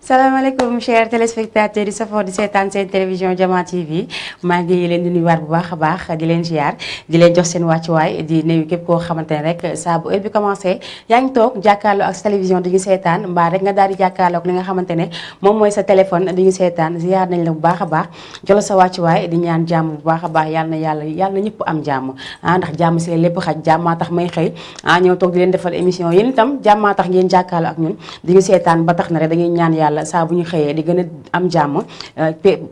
salaamaaleykum chers téléspectateurs yi safoo di seetaan seen télévision Diama TV maa ngi leen di nuyuwaat bu baax a baax di leen ziar di leen jox seen wàccuwaay di nuyu képp koo xamante ne rek saa bu heure bi commencé yaa ngi toog jàkkaarloo ak sa télévision di ñu seetaan mbaa rek nga daal di jàkkaarloo ak li nga xamante ne moom mooy sa téléphone di ñu seetaan ziar nañ la bu baax a baax jolo sa wàccuwaay di ñaan jàmm bu baax a baax yàlla na ñëpp am jàmm ndax jàmm si lépp xaj jàmmaa tax may xëy ñëw toog di leen defal émission yéen itam jàmmaa tax ngeen jàkkaarloo ak ñun di ñu seetaan ba tax na rek dañuy ñaan yàlla saa bu ñu xëyee di gën a am jàmm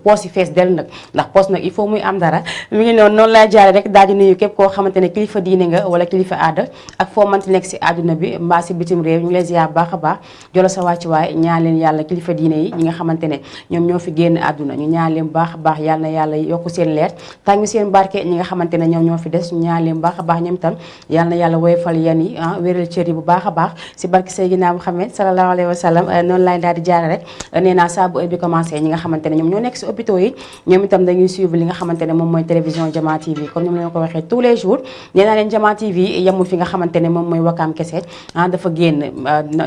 poos yi fees del nag ndax poos nag il faut muy am dara mi ngi noonu laa jaare rek daal di nuyu képp koo xamante ne kilifa diine nga wala kilifa aada ak foo mënti nekk si àdduna bi mbaa si bitim réew ñu ngi lay ziar baax a baax jolo sa wàccuwaay ñaan leen yàlla kilifa diine yi ñi nga xamante ne ñoom ñoo fi génn àdduna ñu ñaan leen baax a baax yàlla na yàlla yokku seen leer tàngi seen barke ñi nga xamante ne ñoom ñoo fi des ñu ñaan leen baax a baax ñoom itam yàlla na yàlla woyofal yan yi wéral cër yi bu baax a baax si barke Seydina Muhammad sallallahu alayhi wa sallam noonu laay daal di jaare rek nee naa saa bu heure bi commencé ñi nga xamante ne ñoom ñoo nekk si hôpitaux yi ñoom itam dañuy suivre li nga xamante ne moom mooy télévision Diama TV comme ñoom la ko waxee tous les jours nee naa leen Diama TV yemul fi nga xamante ne moom mooy Wakaam kese dafa génn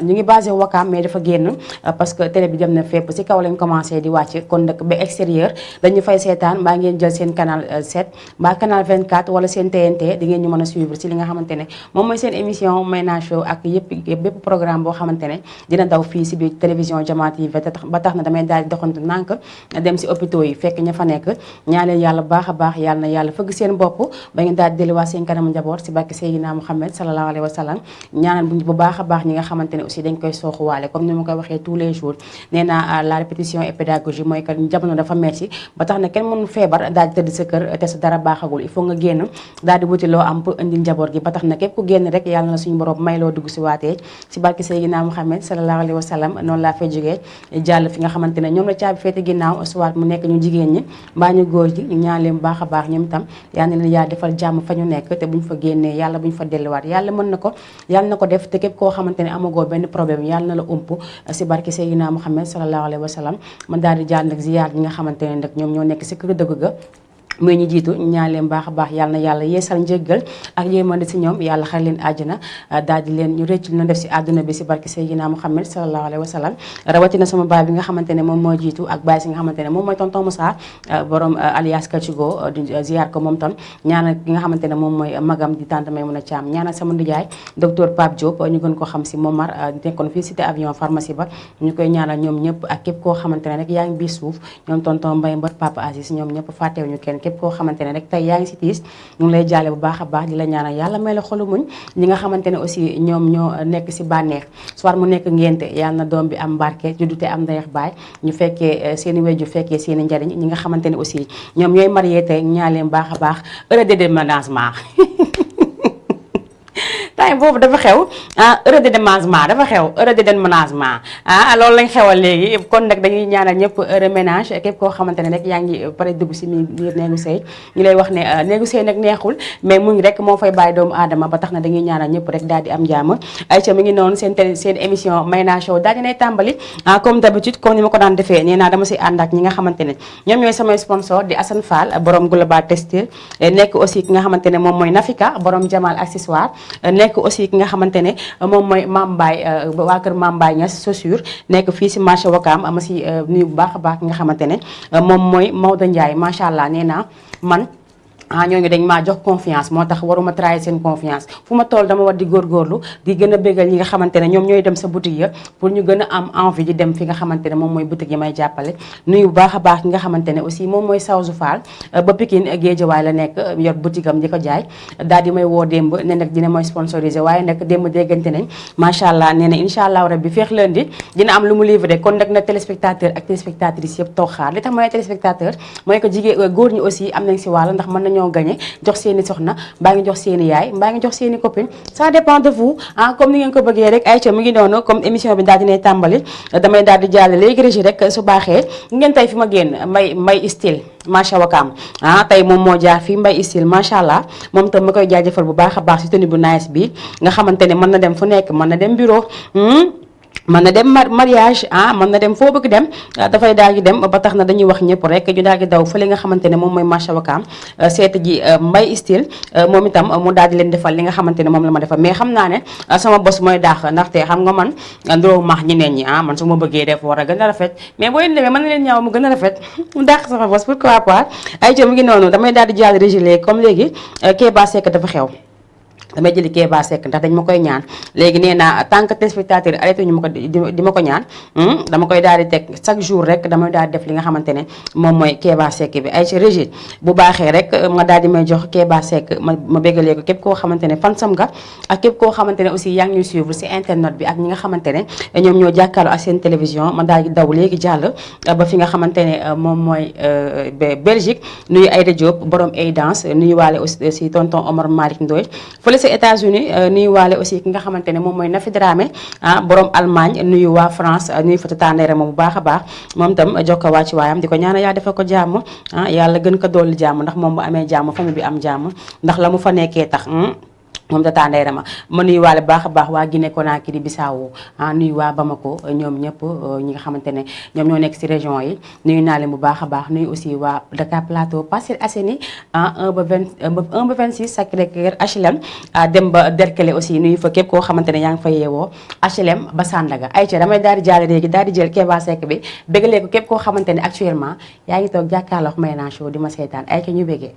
ñu ngi basé Wakaam mais dafa génn parce que télé bi dem na fépp si kaw lañ commencé di wàcc kon nag ba extérieur dañu fay seetaan mbaa ngeen jël seen canal 7 mbaa canal 24 wala seen TNT di ngeen ñu mën a suivre si li nga xamante ne moom mooy seen émission Mayna Show ak bépp programme boo xamante ne dina daw fii si biir télévision Diama TV ba tax na damay daal di doxantu nànk dem si hôpitaux yi fekk ña fa nekk ñaaneel yàlla baax a baax yàlla na yàlla fëgg seen bopp ba ngeen daal di delluwaat seen kanam njaboot si barke Seydina Muhammad sallallahu alayhi wa sallam ñaanal bu baax a baax ñi nga xamante ne aussi dañ koy sooxuwaale comme ni ma koy waxee tous les jours nee naa la répétition et pédagogie mooy que jamono dafa metti ba tax na kenn mënu feebar daal di tëdd sa kër te sa dara baaxagul il faut nga génn daal di wuti loo am pour indil njaboot gi ba tax na képp ku génn rek yàlla na suñu borom may loo dugg si waatee si barke Seydina Muhammad sallallahu alayhi wa sallam noonu laa fay jógee jàll fi nga xamante ne ñoom la caabi féete ginnaaw soit mu nekk ñu jigéen ñi mbaa ñu góor ji ñu ñaan leen baax a baax ñoom itam yal na leen yaa defal jàmm fa ñu nekk te buñ fa génnee yàlla buñ fa delluwaat yàlla mën na ko yàlla na ko def te képp koo xamante ne amagoo benn problème yàlla na la ump si barke Seydina Muhammad sallallahu alayhi wa sallam man daal di jàll nag ziyaar ñi nga xamante ne nag ñoom ñoo nekk si kër dëgg ga muy ñu jiitu ñaan leen baax a baax yàlla na yàlla yeesal njëggal ak yéemande si ñoom yàlla xar leen àjjana daal di leen ñu rëcc lu na def si àdduna bi si barke Seydina Muhammad sallallahu alayhi wa sallam rawatina sama baay bi nga xamante ne moom moo jiitu ak baay si nga xamante ne moom mooy tonton Moussa borom alias Kachigo di ziar ko moom tam ñaanal ki nga xamante ne moom mooy magam di tante Maymuna Thiam ñaanal sama ndijaay docteur Pape Diop ñu gën ko xam si Momar nekkoon fii cité avion pharmacie ba ñu koy ñaanal ñoom ñëpp ak képp koo xamante ne rek yaa ngi biir suuf ñoom tonton Mbaye Mbot Papa Aziz ñoom ñëpp fàttewu ñu kenn képp koo xamante ne rek tey yaa ngi si tiis ñu ngi lay jaale bu baax a baax di la ñaanal yàlla may la xolu muñ ñi nga xamante ne aussi ñoom ñoo nekk si bànneex soit mu nekk ngénte yàlla na doom bi am mbarke juddu te am ndeyex baay ñu fekkee seen i wéju fekkee seen i njariñ ñi nga xamante ne aussi ñoom ñooy marié tey ñaan leen baax a baax heure de déménagement time boobu dafa xew heure de déménagement dafa xew heure de déménagement loolu lañ xewal léegi kon nag dañuy ñaanal ñëpp heure ménage képp koo xamante ne rek yaa ngi pare dugg si biir néegu sëy ñu lay wax ne néegu sëy nag neexul mais muñ rek moo fay bàyyi doomu aadama ba tax na dañuy ñaanal ñëpp rek daal di am jàmm ayca mi ngi noonu seen émission Mayna Show daal dinay tàmbali comme d'habitude comme ni ma ko daan defee nee naa dama si ànd ak ñi nga xamante ne ñoom ñooy samay sponsor di Assane Fall borom Global Textile nekk aussi ki nga xamante ne moom mooy Nafika borom Jamal accessoire nekk aussi ki nga xamante ne moom mooy Mame Mbaye waa kër Mame Mbaye Niass chaussure nekk fii si marché Wakaam ama si nuyu bu baax a baax ki nga xamante ne moom mooy Maodo Ndiaye macha allah nee naa man ñooñu dañ maa jox confiance moo tax waruma trahir seen confiance fu ma toll dama war di góorgóorlu di gën a bégal ñi nga xamante ne ñoom ñooy dem sa boutique ya pour ñu gën a am envie di dem fi nga xamante ne moom mooy boutique yi may jàppale nuyu bu baax a baax ki nga xamante ne aussi moom mooy Sawzu Fall ba Pikine Guédiawaye la nekk yor boutique am di ko jaay daal di may woo démb ne nag dina mooy sponsorisé waaye nag démb déggante nañ macha allah nee na incha allah rabbi feex lundi dina am lu mu livré kon nag na téléspectateur ak téléspectatrice yëpp toog xaar li tax mooy téléspectateur mooy que jigéen góor ñi aussi am nañ si wàll ndax mën nañoo gagné jox seeni soxna mbaa ngi jox seeni yaay mbaa ngi jox seeni copine ça dépend de vous comme ni ngeen ko bëggee rek ayca mu ngi noonu comme émission bi daal dinay tàmbali damay daal di jàll léegi régi rek su baaxee ngeen tey fi ma génn mbay style macha wakaam tey moom moo jaar fii mbay style macha allah moom tam ma koy jaajëfal bu baax a baax si tenue bu nice bi nga xamante ne mën na dem fu nekk mën na dem bureau mën na dem mariage mën na dem foo bëgg dem dafay daal di dem ba tax na dañuy wax ñëpp rek ñu daal di daw fële nga xamante ne moom mooy marché Wakaam seeta ji Mbaye Style moom itam mu daal di leen defal li nga xamante ne moom la ma defal mais xam naa ne sama bos mooy daax ndaxte xam nga man nduroo maax ñeneen ñi man su ma bëggee def war a gën a rafet mais boo leen demee mën na leen ñaaw mu gën a rafet mu daax sama bos pourquoi pas ay co mu ngi noonu damay daal di jàll régilé comme léegi Kéba Seck dafa xew damay jëli Kéba Seck ndax dañ ma koy ñaan léegi nee naa tant que téléspectateur yi arrêté ñu ma ko di ma ko ñaan dama koy daal di teg chaque jour rek damay daal di def li nga xamante ne moom mooy Kéba Seck bi ay ci régime bu baaxee rek nga daal di may jox Kéba Seck ma béggalee ko képp koo xamante ne fansam nga ak képp koo xamante ne aussi yaa ngi ñuy suivre si internet bi ak ñi nga xamante ne ñoom ñoo jàkkaarloo ak seen télévision ma daal di daw léegi jàll ba fi nga xamante ne moom mooy Belgique nuyu Aïda Diop borom ay danse nuyu waale aussi tonton Omar Malick Ndoye ci États-Unis nuyu waale aussi ki nga xamante ne moom mooy Nafi Dramé borom Allemagne nuyu waa France nuyu Fatou Tandere moom bu baax a baax moom itam jokko waa ci waayam di ko ñaanal yaa defal ko jàmm yàlla gën ko dolli jàmm ndax moom bu amee jàmm famille bi am jàmm ndax la mu fa nekkee tax moom Tata Ndeye Rama ma nuyu waale baax a baax waa Guinée Conakry Bissau nuyu waa Bamako ñoom ñëpp ñi nga xamante ne ñoom ñoo nekk si région yi nuyu naa leen bu baax a baax nuyu aussi waa Dakar Plateau Parcelles Assainies 1 ba 26 Sacré-Cœur HLM dem ba Derklé aussi nuyu fa képp koo xamante ne yaa ngi fa yeewoo HLM ba Sandaga ay ca damay daal di jaale léegi daal di jël Kéba Seck bi bégalee ko képp koo xamante ne actuellement yaa ngi toog jàkkaarloo Mayna Show di ma seetaan ay ca ñu bégee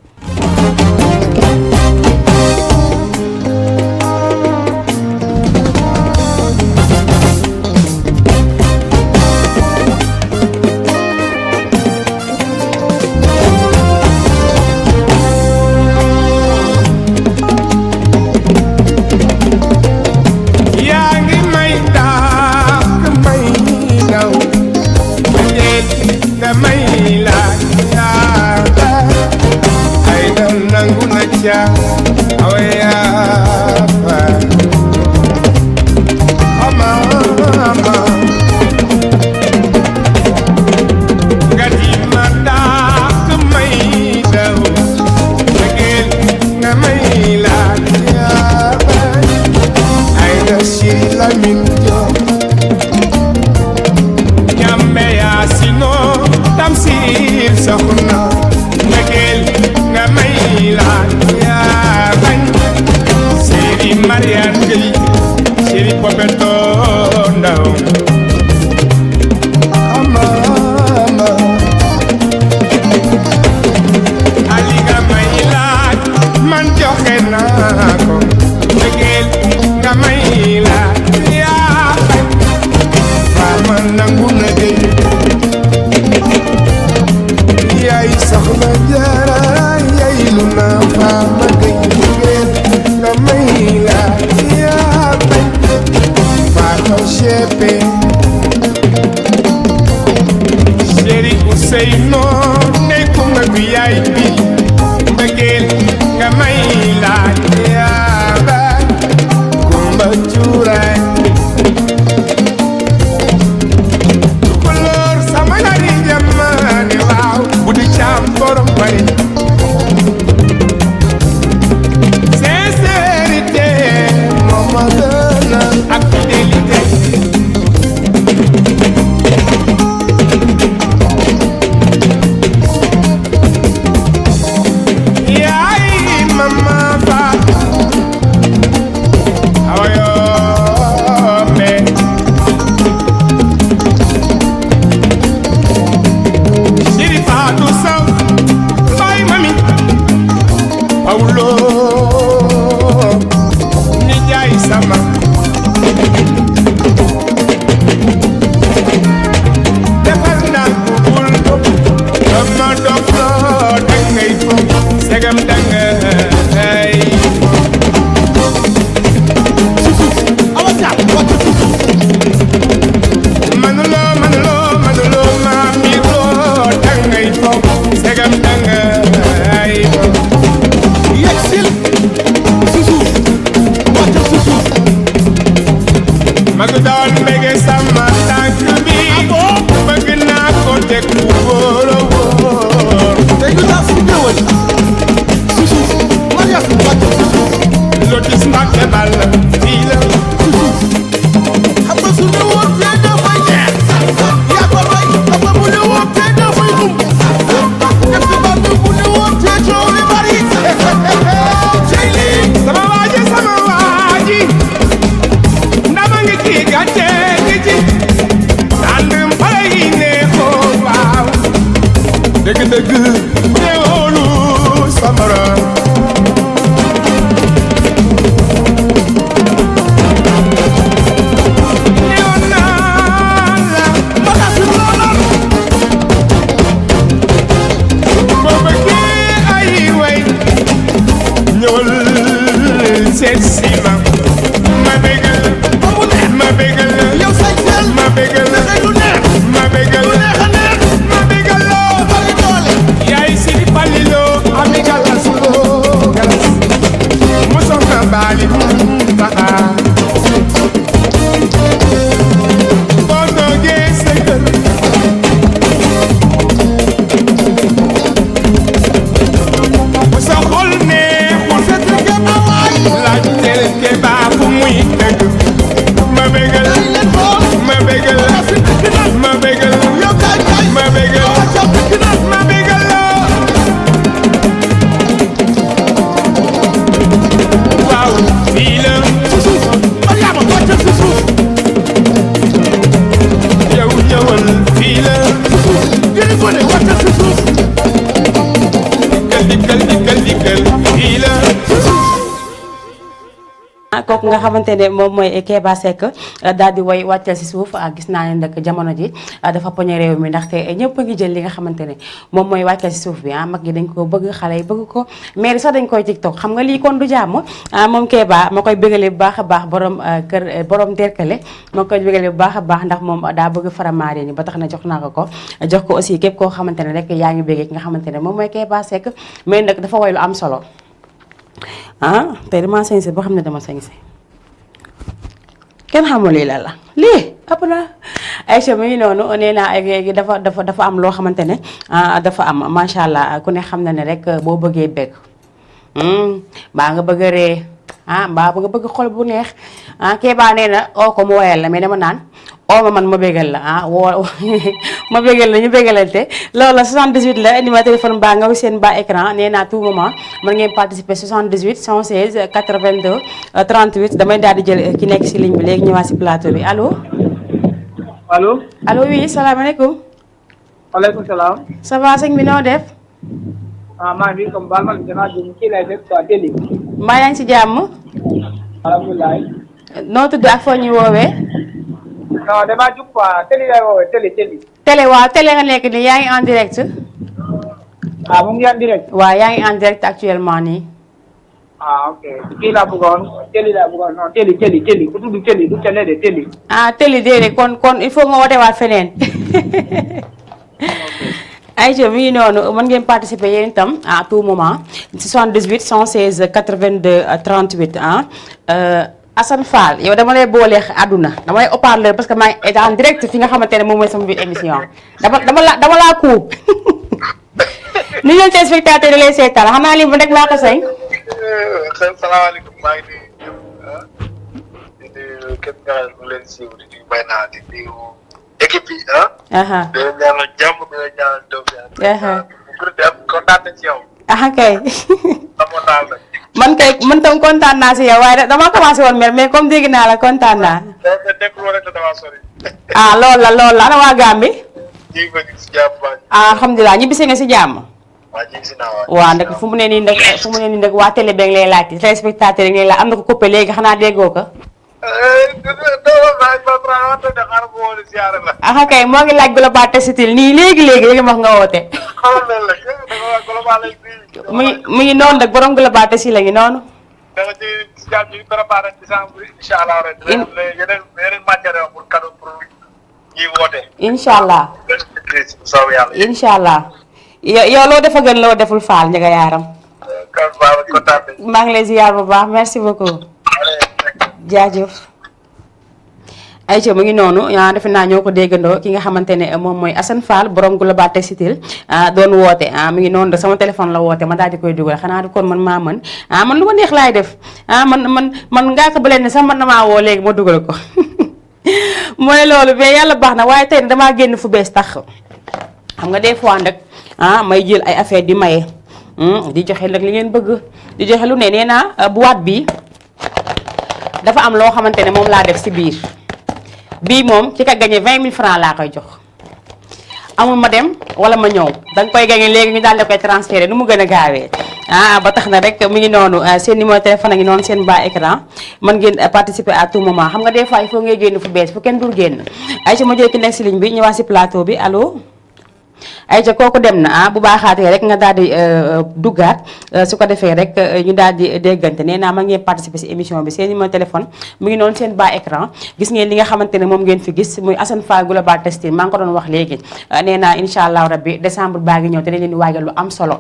Lotis Mbacke Balla fii la xam nga su ne woon bégal ma bégal ma bégal ma bégal waaw fii la Mariama wàccal si suuf yow ñëwal fii la gën ko ne wàccal si suuf dikkal fii la kooku nga xamante ne moom mooy Keba Seck daal di woy wàccal si suuf gis naa ne nag jamono ji dafa poñe réew mi ndaxte ñëpp a ngi jël li nga xamante ne moom mooy wàccal si suuf bi mag yi dañ ko bëgg xale yi bëgg ko mais sax dañ koy TikTok xam nga lii kon du jàmm moom Keba ma koy bëggale bu baax a baax borom kër borom derkale ma koy bëggale bu baax a baax ndax moom daa bëgg faramaare ni ba tax na jox naa ko jox ko aussi képp koo xamante ne rek yaa ngi bëggee ki nga xamante ne moom mooy Keba Seck mais nag dafa woy lu am solo tey dama sañse boo xam ne dama sañse kenn xamul lii la lii ëpp na Aïcha mi ngi noonu nee naa léegi dafa am loo xamante ne dafa am macha allah ku ne xam na ne rek boo bëggee bëgg mbaa nga bëgg a ree mbaa nga bëgg xol bu neex Keba nee na oo ko mu woyal la mais dama naan oo ma man ma bégal la woo ma bégal la ñu bégalante loolu la 78 la numéro téléphone baa nga seen bas écran nee naa tout moment mën ngeen participer 78 116 82 38 damay daal di jël ki nekk si ligne bi léegi ñëwaat si plateau bi allo. allo. allo oui salaamaaleykum. waaleykum salaam. ça va sëñ bi noo def. maa ngi fi comme baal ma dinaa jëm kii lay def quoi télé. mbaa yaa ngi si jàmm. alhamdulilah. noo tudd ak foo ñuy woowee. non damaa jug quoi télé lay woowee télé. télé waaw télé nga nekk nii yaa ngi en direct. mu ngi en direct. waaw yaa ngi en direct actuellement nii. ok kii laa bëggoon télé laa bëggoon non télé ku tudd télé du télé de télé. télé déedéet kon il faut nga wootewaat feneen. Aïcha mi ngi noonu mën ngeen participer yéen itam à tout moment 78 116 82 38 Assane Fall yow dama lay boolee àdduna dama lay haut-parleur parce que maa ngi en direct fi nga xamante ne moom mooy sama biir émission dama laa kuub ni leen téléspectateur yi lay seetaan xam naa lii bu rek laa ko sañ. salaamaaleykum maa ngi nuyu di nuyu képp nga xam ne mu leen siiw di nuyu bay naa di nuyu équipe yi di leen ñaanal jàmm di leen ñaanal taw bi kontaan nañ ci yow. kay. man tam kontaan naa si yow waaye dama commencé woon mer mais comme dégg naa la kontaan naa. loolu la ana waa Gambie. ñu ngi fa ñu ngi si jàmm baax. alhamdulilah ñibbisi nga si jàmm. waaw ñu ngi si naa waaw nag fu mu ne nii nag waa télé bi ngi lay laajte téléspectateur yi ngi lay laaj am na ko coupé léegi xanaa déggoo ko. kay moo ngi laaj Global Textile nii léegi wax nga woote. mu ngi noonu nag borom Global Textile la ngi noonu. incha allah. incha allah. yow loo defa gën loo deful faal njëga yaaram. maa ngi lay ziar bu baax merci beaucoup. jaajëf. Aïcha mu ngi noonu defe naa ñoo ko déggandoo ki nga xamante ne moom mooy Assane Fall borom Global Textile doon woote mu ngi noonu de sama téléphone la woote ma daal di koy dugal xanaa du kon man maa mën man lu ma neex laay def man ngaa ko bële ne sax man na maa woo léegi ma dugal ko mooy loolu mais yàlla baax na waaye tey damaa génn fu bees tax xam nga des fois nag may jël ay affaire di maye di joxe nag li ngeen bëgg di joxe lu ne nee naa boîte bi dafa am loo xamante ne moom laa def si biir bii moom ki ka gagné 20 000 francs laa koy jox amul ma dem wala ma ñëw danga koy gagné léegi ñu daal di koy transféré nu mu gën a gaawee ba tax na rek mi ngi noonu seen numéro téléphone a ngi noonu seen bas écran mën ngeen participer à tout moment xam nga des fois il faut ngay génn fu bees fu kenn dul génn ay ci ma jël ki nekk si ligne bi ñëwaat si plateau bi allo Aïcha kooku dem na bu baaxaatee rek nga daal di duggaat su ko defee rek ñu daal di déggante nee naa ma ngeen participer si émission bi seen numéro téléphone mu ngi noonu seen bas écran gis ngeen li nga xamante ne moom ngeen fi gis muy Assane Fall Global Textile maa ngi ko doon wax léegi nee naa incha allah rabbi décembre baa ngi ñëw te dañ leen di waajal lu am solo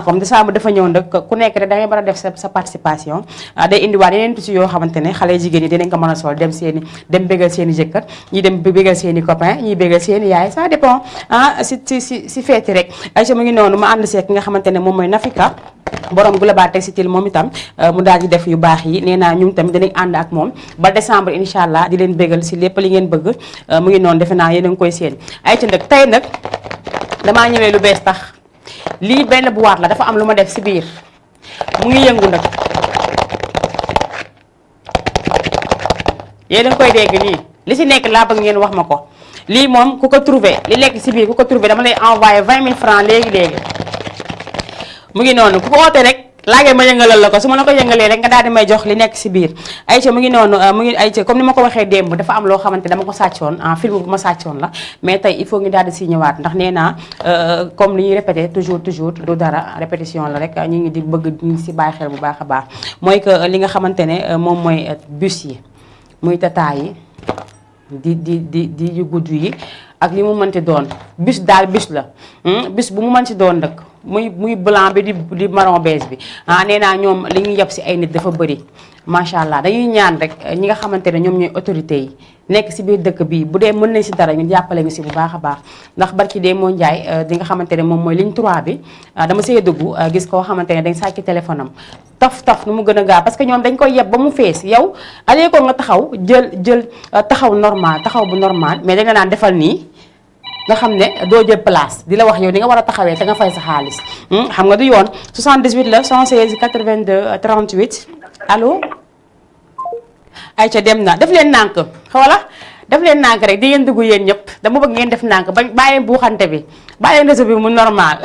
comme décembre dafa ñëw nag ku nekk rek da ngay mën a def sa participation day indiwaat yeneen tuuti yoo xamante ne xale jigéen ñi dinañ ko mën a sol dem bégal seen i jëkkër ñi dem bégal seen i copain ñi bégal seen i yaay ça dépend si feeti rek Aïcha mu ngi noonu ma ànd see ki nga xamante ne moom mooy Nafika borom Global Textile moom itam mu daal di def yu baax yi nee naa ñun tamit dinañ ànd ak moom ba décembre incha allah di leen bégal si lépp li ngeen bëgg mu ngi noonu defe naa yéen a ngi koy seen ay ci nag tey nag damaa ñëwee lu bees tax lii benn boîte la dafa am lu ma def si biir mu ngi yëngu nag yéen a ngi koy dégg nii li si nekk laa bëgg ngeen wax ma ko lii moom ku ko trouvé li nekk si biir ku ko trouvé dama lay envoyé 20 000 francs léegi mu ngi noonu ku ko oote rek laagee ma yëngalal la ko su ma la ko yëngalee rek nga daal di may jox li nekk si biir ayca mu ngi noonu mu ngi ayca comme ni ma ko waxee démb dafa am loo xamante dama ko sàccoon en film bu ma sàccoon la mais tey il faut ñu daal di si ñëwaat ndax nee naa comme li ñuy répété toujours du dara répétition la rek ñu ngi di bëgg ñu si bàyyi xel bu baax a baax mooy que li nga xamante ne moom mooy bus yi muy tata yi di yu gudd yi ak li mu mënti doon bus daal bus la bus bu mu mën si doon nag muy blanc bi di marron beige bi nee naa ñoom li ñu yeb si ay nit dafa bëri macha allah dañuy ñaan rek ñi nga xamante ne ñoom ñooy autorités yi nekk si biir dëkk bi bu dee mën nañ si dara ñu jàppale ñu si bu baax a baax ndax barki dee moo njaay di nga xamante ne moom mooy ligne 3 bi dama see dugg gis koo xamante ne dañ sàcc téléphone am taf nu mu gën a gaaw parce que ñoom dañ koy yeb ba mu fees yow alee ko nga taxaw jël taxaw normal taxaw bu normal mais danga naan defal nii nga xam ne doo jël place di la wax yow di nga war a taxawee te nga fay sa xaalis xam nga du yoon 78 la 116 82 38 allo ayca dem na def leen nànk xoola def leen nànk rek di ngeen dugg yéen ñëpp dama bëgg ngeen def nànk ba bàyyi buuxante bi bàyyi réseau bi mu normal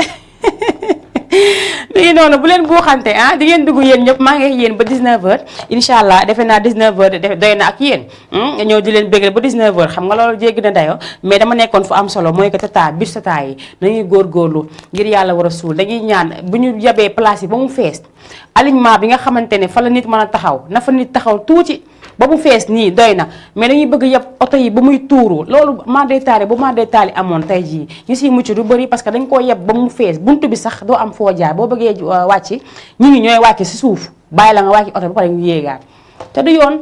léegi noonu bu leen buuxante di ngeen dugg yéen ñëpp maa ngi yéen ba 19h incha allah defe naa 19h doy na ak yéen ñëw di leen bégal ba 19h xam nga loolu jéggi na dayoo mais dama nekkoon fu am solo mooy que tata bis tata yi nañuy góorgóorlu ngir yàlla war a suul dañuy ñaan bu ñu yabee place yi ba mu fees alignement bi nga xamante ne fa la nit mën a taxaw na fa nit taxaw tuuti ba mu fees nii doy na mais dañuy bëgg yëpp oto yi ba muy tuuru loolu mandetaali bu mandetaali amoon tey jii ñu siy mucc du bëri parce que dañ koo yeb ba mu fees buntu bi sax doo am foo jaar boo bëggee wàcc ñi ñooy wàcc si suuf bàyyi la nga wàcc oto ba pare ñu yéegaat te du yoon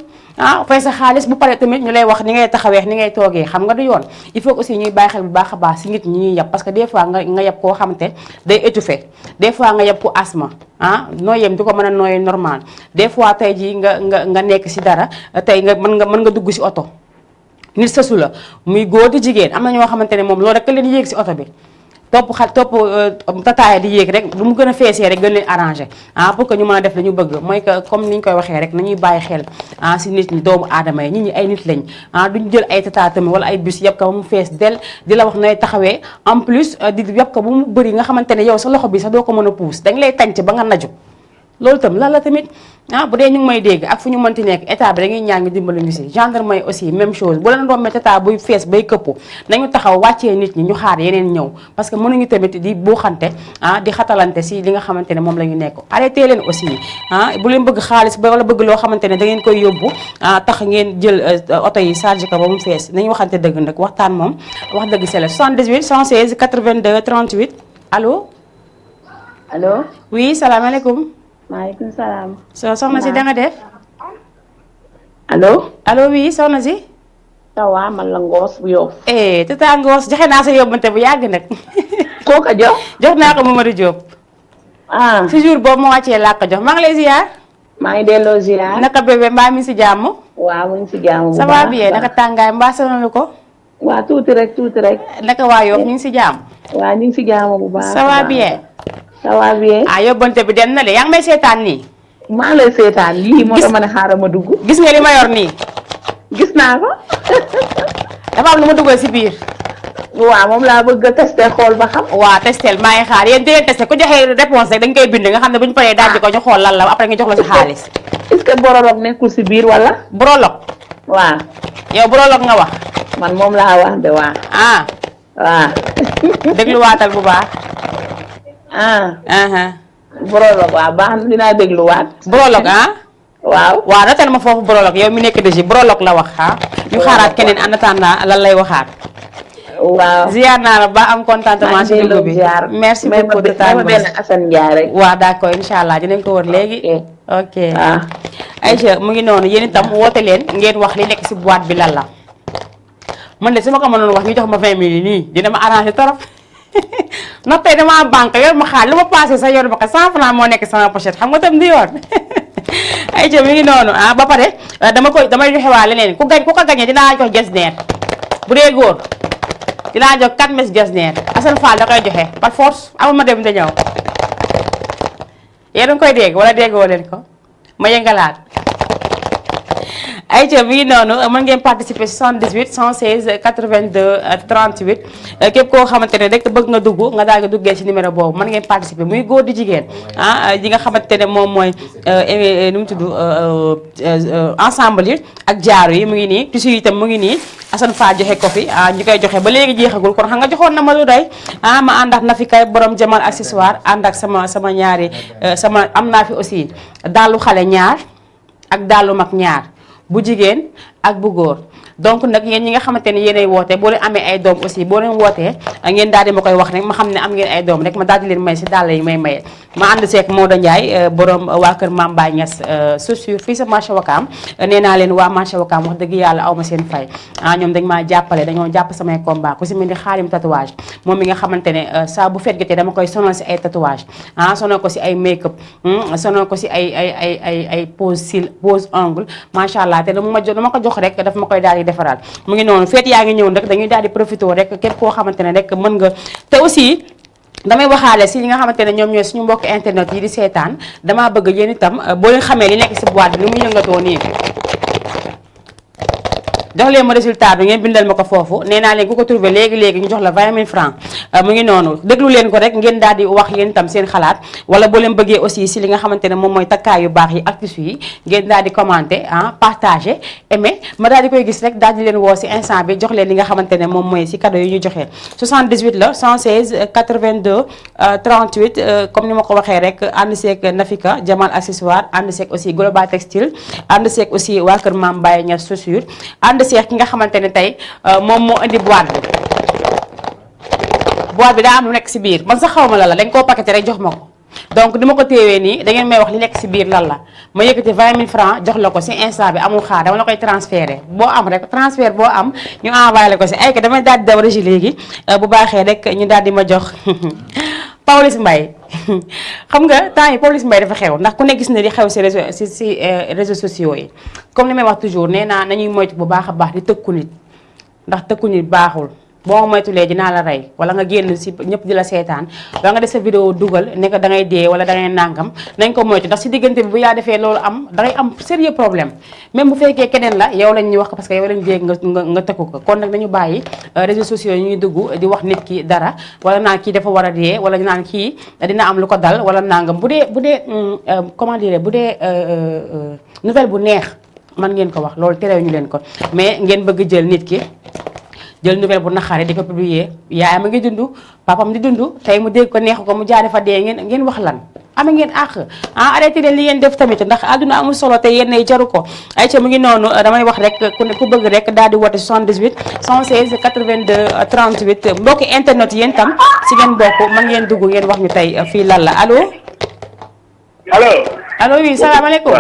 fay sa xaalis bu pare tamit ñu lay wax ni ngay taxawee ni ngay toogee xam nga du yoon il faut aussi ñuy bàyyi xel bu baax a baax si nit ñi ñuy yeb parce que des fois nga yeb koo xamante day étouffé des fois nga yeb ku asma nooyem du ko mën a nooyee normal des fois tey jii nga nekk si dara tey mën nga dugg si oto nit sësu la muy góor di jigéen am na ñoo xamante ne moom loolu rek leen yéeg si oto bi topp tataaya di yéeg rek lu mu gën a feesee rek gën leen arrangé pour que ñu mën a def la ñu bëgg mooy que comme ni ñu koy waxee rek nañuy bàyyi xel si nit ñi doomu aadama yi nit ñi ay nit lañ duñ jël ay tata tamit wala ay bus yëpp ko ba mu fees del di la wax nooy taxawee en plus di yëpp ko ba mu bëri nga xamante ne yow sa loxo bi sax doo ko mën a puus dañ lay tànc ba nga naju loolu tam lan la tamit bu dee ñu ngi may dégg ak fu ñu mënti nekk état bi dañuy ñaan ngi dimbali ñu si gendarmerie aussi même chose bu leen rombee tata buy fees bay këppu nañu taxaw wàccee nit ñi ñu xaar yeneen ñëw parce que mënuñu tamit di buuxante di xatalante si li nga xamante ne moom la ñu nekk arrêté leen aussi bu leen bëgg xaalis ba wala bëgg loo xamante ne da ngeen koy yóbbu tax ngeen jël oto yi chargé ko ba mu fees nañu waxante dëgg nag waxtaan moom wax dëgg c'est le 78 116 82 38 allo oui salaamaaleykum maaleykum salaam. soxna si da nga def. allo oui soxna si. waaw man la Ngoos bu Yoff. tata Ngoos joxe naa sa yóbbante bu yàgg nag. koo ko jox. jox naa ko Mamadou Diop. si jour boobu ma wàccee laa ko jox maa ngi lay ziar. maa ngi delloo ziar. naka bébé mbaa mi si jàmm. waaw mu ngi si jàmm bu baax ça va bien naka tàngaay mbaa sonalu ko. waaw tuuti rek. naka waa Yoff ñu ngi si jàmm. waaw ñu ngi si jàmm bu baax. ça va bien. ça va bien. yóbbante bi dem na de yaa ngi may seetaan nii. maa lay seetaan lii moo tax ma ne xaaral ma dugg. gis nga li ma yor nii. gis naa ko. dafa am lu ma dugal si biir. waaw moom laa bëgg a testé xool ba xam. waaw testel maa ngi xaar yéen di leen testé ku joxe réponse rek dañ koy bind nga xam ne bu ñu paree daaj ko ñu xool lan la après nga jox la si xaalis. est-ce que borolog nekkul si biir wala. borolog. waaw. yow borolog nga wax. man moom laa wax de waaw. waaw. dégluwaatal bu baax. borolog waaw baax na dinaa dégluwaat. borolog waaw notal ma foofu borolog yow mi nekk dèjà borolog la wax ñu xaaraat keneen en attendant lan lay waxaat. waaw ziar naa la ba am contentement ci dugub bi merci beaucoup de temps benn Assane Ndiaye rek. waaw d'accord incha allah dinañ ko wër léegi. ok Aïcha mu ngi noonu yéen itam woote leen ngeen wax li nekk si boîte bi lan la. man de su ma ko mënoon wax ñu jox ma 20 000 nii dina ma arrangé trop ndax tey damaa banque yor ma xaar lu ma passé sa yor ma ko 100 francs moo nekk sama pochette xam nga tam di yoon ay ca mi ngi noonu ba pare damay joxe waa leneen ku ko gañee dinaa jox Getzner bu dee góor dinaa jox 4 mes Getzner Assane Fall da koy joxe par force amul ma dem da ñëw yéen a ngi koy dégg wala déggoo leen ko ma yëngalaat ayca mi ngi noonu mën ngeen participer 78 116 82 38 képp koo xamante ne rek bëgg nga dugg nga daal nga duggee ci numéro boobu mën ngeen participer muy góor di jigéen yi nga xamante ne moom mooy nu mu tudd ensemble yi ak jaaro yi mu ngi nii tissu yi itam mu ngi nii Assane Fall joxe ko fi ñu koy joxe ba léegi jeexagul kon xam nga joxoon na ma lu doy ma ànd ak Nafi Kay borom Jamal accessoire ànd ak sama ñaari sama am naa fi aussi daalu xale ñaar ak daalu mag ñaar bu jigéen ak bu góor donc nag yéen ñi nga xamante ne yéenay woote boo leen amee ay doom aussi boo leen wootee ngeen daal di ma koy wax rek ma xam ne am ngeen ay doom rek ma daal di leen may si dàll yi may maye ma ànd seek Maodo Ndiaye borom waa kër Mame Baye Niass chaussure fii sa marché Wakaam nee naa leen waa marché Wakaam wax dëgg yàlla aw ma seen fay ñoom dañ maa jàppale dañoo jàpp samay combat ku si mel ni Xaalim tatouage moom mi nga xamante ne saa bu fet jotee dama koy sonal si ay tatouage sonal ko si ay make up sonal ko si ay pose cils pose ongle macha allah te dama ko jox rek daf ma koy daal di defaral mu ngi noonu feet yaa ngi ñëw rek dañuy daal di profité rek képp koo xamante ne rek mën nga te aussi damay waxaale si li nga xamante ne ñoom ñooy suñu mbokk internet yi di seetaan damaa bëgg yéen itam boo leen xamee li nekk si boîte bi ni mu yëngatoo nii jox leen ma résultat bi ngeen bindal ma ko foofu nee naa leen ku ko trouvé léegi-léegi ñu jox la 20 000 francs mu ngi noonu déglu leen ko rek ngeen daal di wax yéen itam seen xalaat wala boo leen bëggee aussi si li nga xamante ne moom mooy takkaay yu baax yi ak tissu yi ngeen daal di commenter partager aimer ma daal di koy gis rek daal di leen woo si instant bi jox leen li nga xamante ne moom mooy si cadeau yi ñu joxee 78 la 116 82 38 comme ni ma ko waxee rek ànd seeg Nafika Jamal accessoire ànd seeg aussi Global Textile ànd seeg aussi waa kër Mame Baye Niass chaussure ànd seeg ki nga xamante ne tey moom moo indi boîte bi daa am lu nekk si biir man sax xaw ma la dañ koo paqueté rek jox ma ko donc ni ma ko téewee nii da ngeen may wax li nekk si biir lan la ma yëkkati 20 000 francs jox la ko si instant bi amul xaar dama la koy transféré boo am rek transfert boo am ñu envoyé la ko si ay ka damay daal di daw régie léegi bu baaxee rek ñu daal di ma jox Pawlish Mbaye xam nga temps yi Pawlish Mbaye dafa xew ndax ku ne gis na di xew si réseaux sociaux yi comme li may wax toujours nee naa nañuy moytu bu baax a baax di tëkku nit ndax tëkku nit baaxul boo moytulee dinaa la rey wala nga génn si ñëpp di la seetaan wala nga def sa vidéo dugal ne ko da ngay dee wala da ngay nàngam nañ ko moytu ndax si diggante bi bu yaa defee loolu am da ngay am sérieux problème même bu fekkee keneen la yow lañ ñuy wax ko parce que yow lañ dégg nga tëkku ko kon nag nañu bàyyi réseaux sociaux yi ñuy dugg di wax nit ki dara wala naan kii dafa war a dee wala naan kii dina am lu ko dal wala nàngam bu dee comment dire bu dee nouvelle bu neex man ngeen ko wax loolu terew ñu leen ko mais ngeen bëgg jël nit ki jël nouvelle bu naxare di ko publier yaayam a ngi dund papam di dund tey mu dégg ko neexu ko mu jaare fa dee ngeen wax lan ama ngeen àq arrêté leen li ngeen def tamit ndax àdduna amul solo te yéen ay jaru ko ay ca mu ngi noonu damay wax rek ku bëgg rek daal di woote 78 116 82 38 mbokki internet yéen tam si ngeen bokk mën ngeen dugg ngeen wax ñu tey fii lan la allo allo oui salaamaaleykum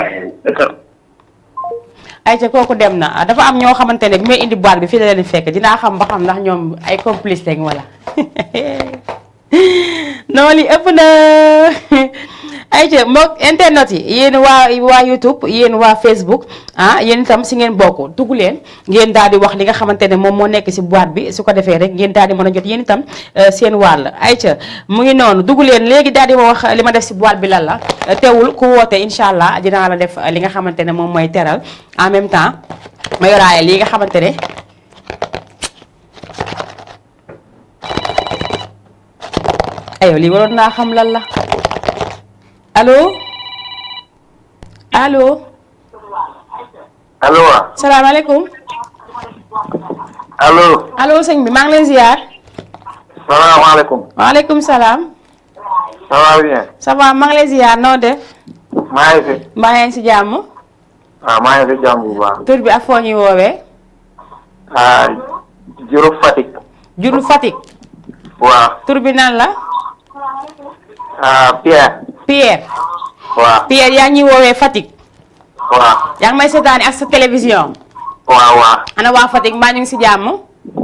ayca kooku dem na dafa am ñoo xamante ne bi may indi boîte bi fii la leen fekk dinaa xam ba xam ndax ñoom ay complice lañ wala non li ëpp na ayca mbokk internet yi yéen waa YouTube yéen waa Facebook yéen itam si ngeen bokk dugg leen ngeen daal di wax li nga xamante ne moom moo nekk si boîte bi su ko defee rek ngeen daal di mën a jot yéen itam seen wàll ayca mu ngi noonu dugg leen léegi daal di ma wax li ma def si boîte bi lan la teewul ku woote incha allah dinaa la def li nga xamante ne moom mooy teral en même temps ma yoraale li nga xamante ne ayo lii waroon naa xam lan la allo allo. allo. salaamaaleykum. allo. allo sëñ bi maa ngi lay ziar. salaamaaleykum. waaleykum salaam. ça va bien. ça va maa ngi lay ziar noo def. maa ngi fi. mbaa yaa ngi si jàmm. waaw maa ngi fi jàmm bu baax. tur bi ak foo ñuy woowee. Juru Fatick. Juru Fatick. waaw. tur bi nan la. Pierre. Pierre. waaw. Pierre yaa ngi ñuy woowee Fatick. waaw. yaa ngi may seetaani ak sa télévision. waaw waaw. ana waa Fatick mbaa ñu ngi si jàmm.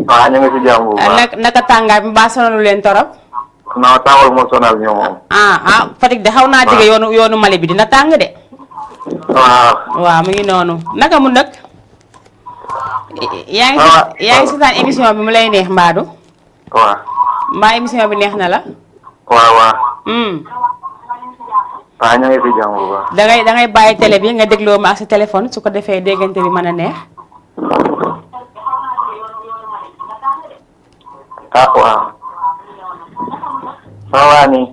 waaw ñu ngi si jàmm bu baax. naka tàngaay bi mbaa sonalu leen torop. non tàngoor moo sonal ñoom moom. Fatick de xaw naa jege yoonu Mali bi dina tàng de. waaw mu ngi noonu naka mu nag. yaa ngi seetaan émission bi mu lay neex mbaadu. waaw. mbaa émission bi neex na la. waaw. waaw ñoo ngi fi jàmm bu baax. da ngay bàyyi télé bi nga dégloo ma ak sa téléphone su ko defee déggante bi mën a neex. waaw. waaw nii.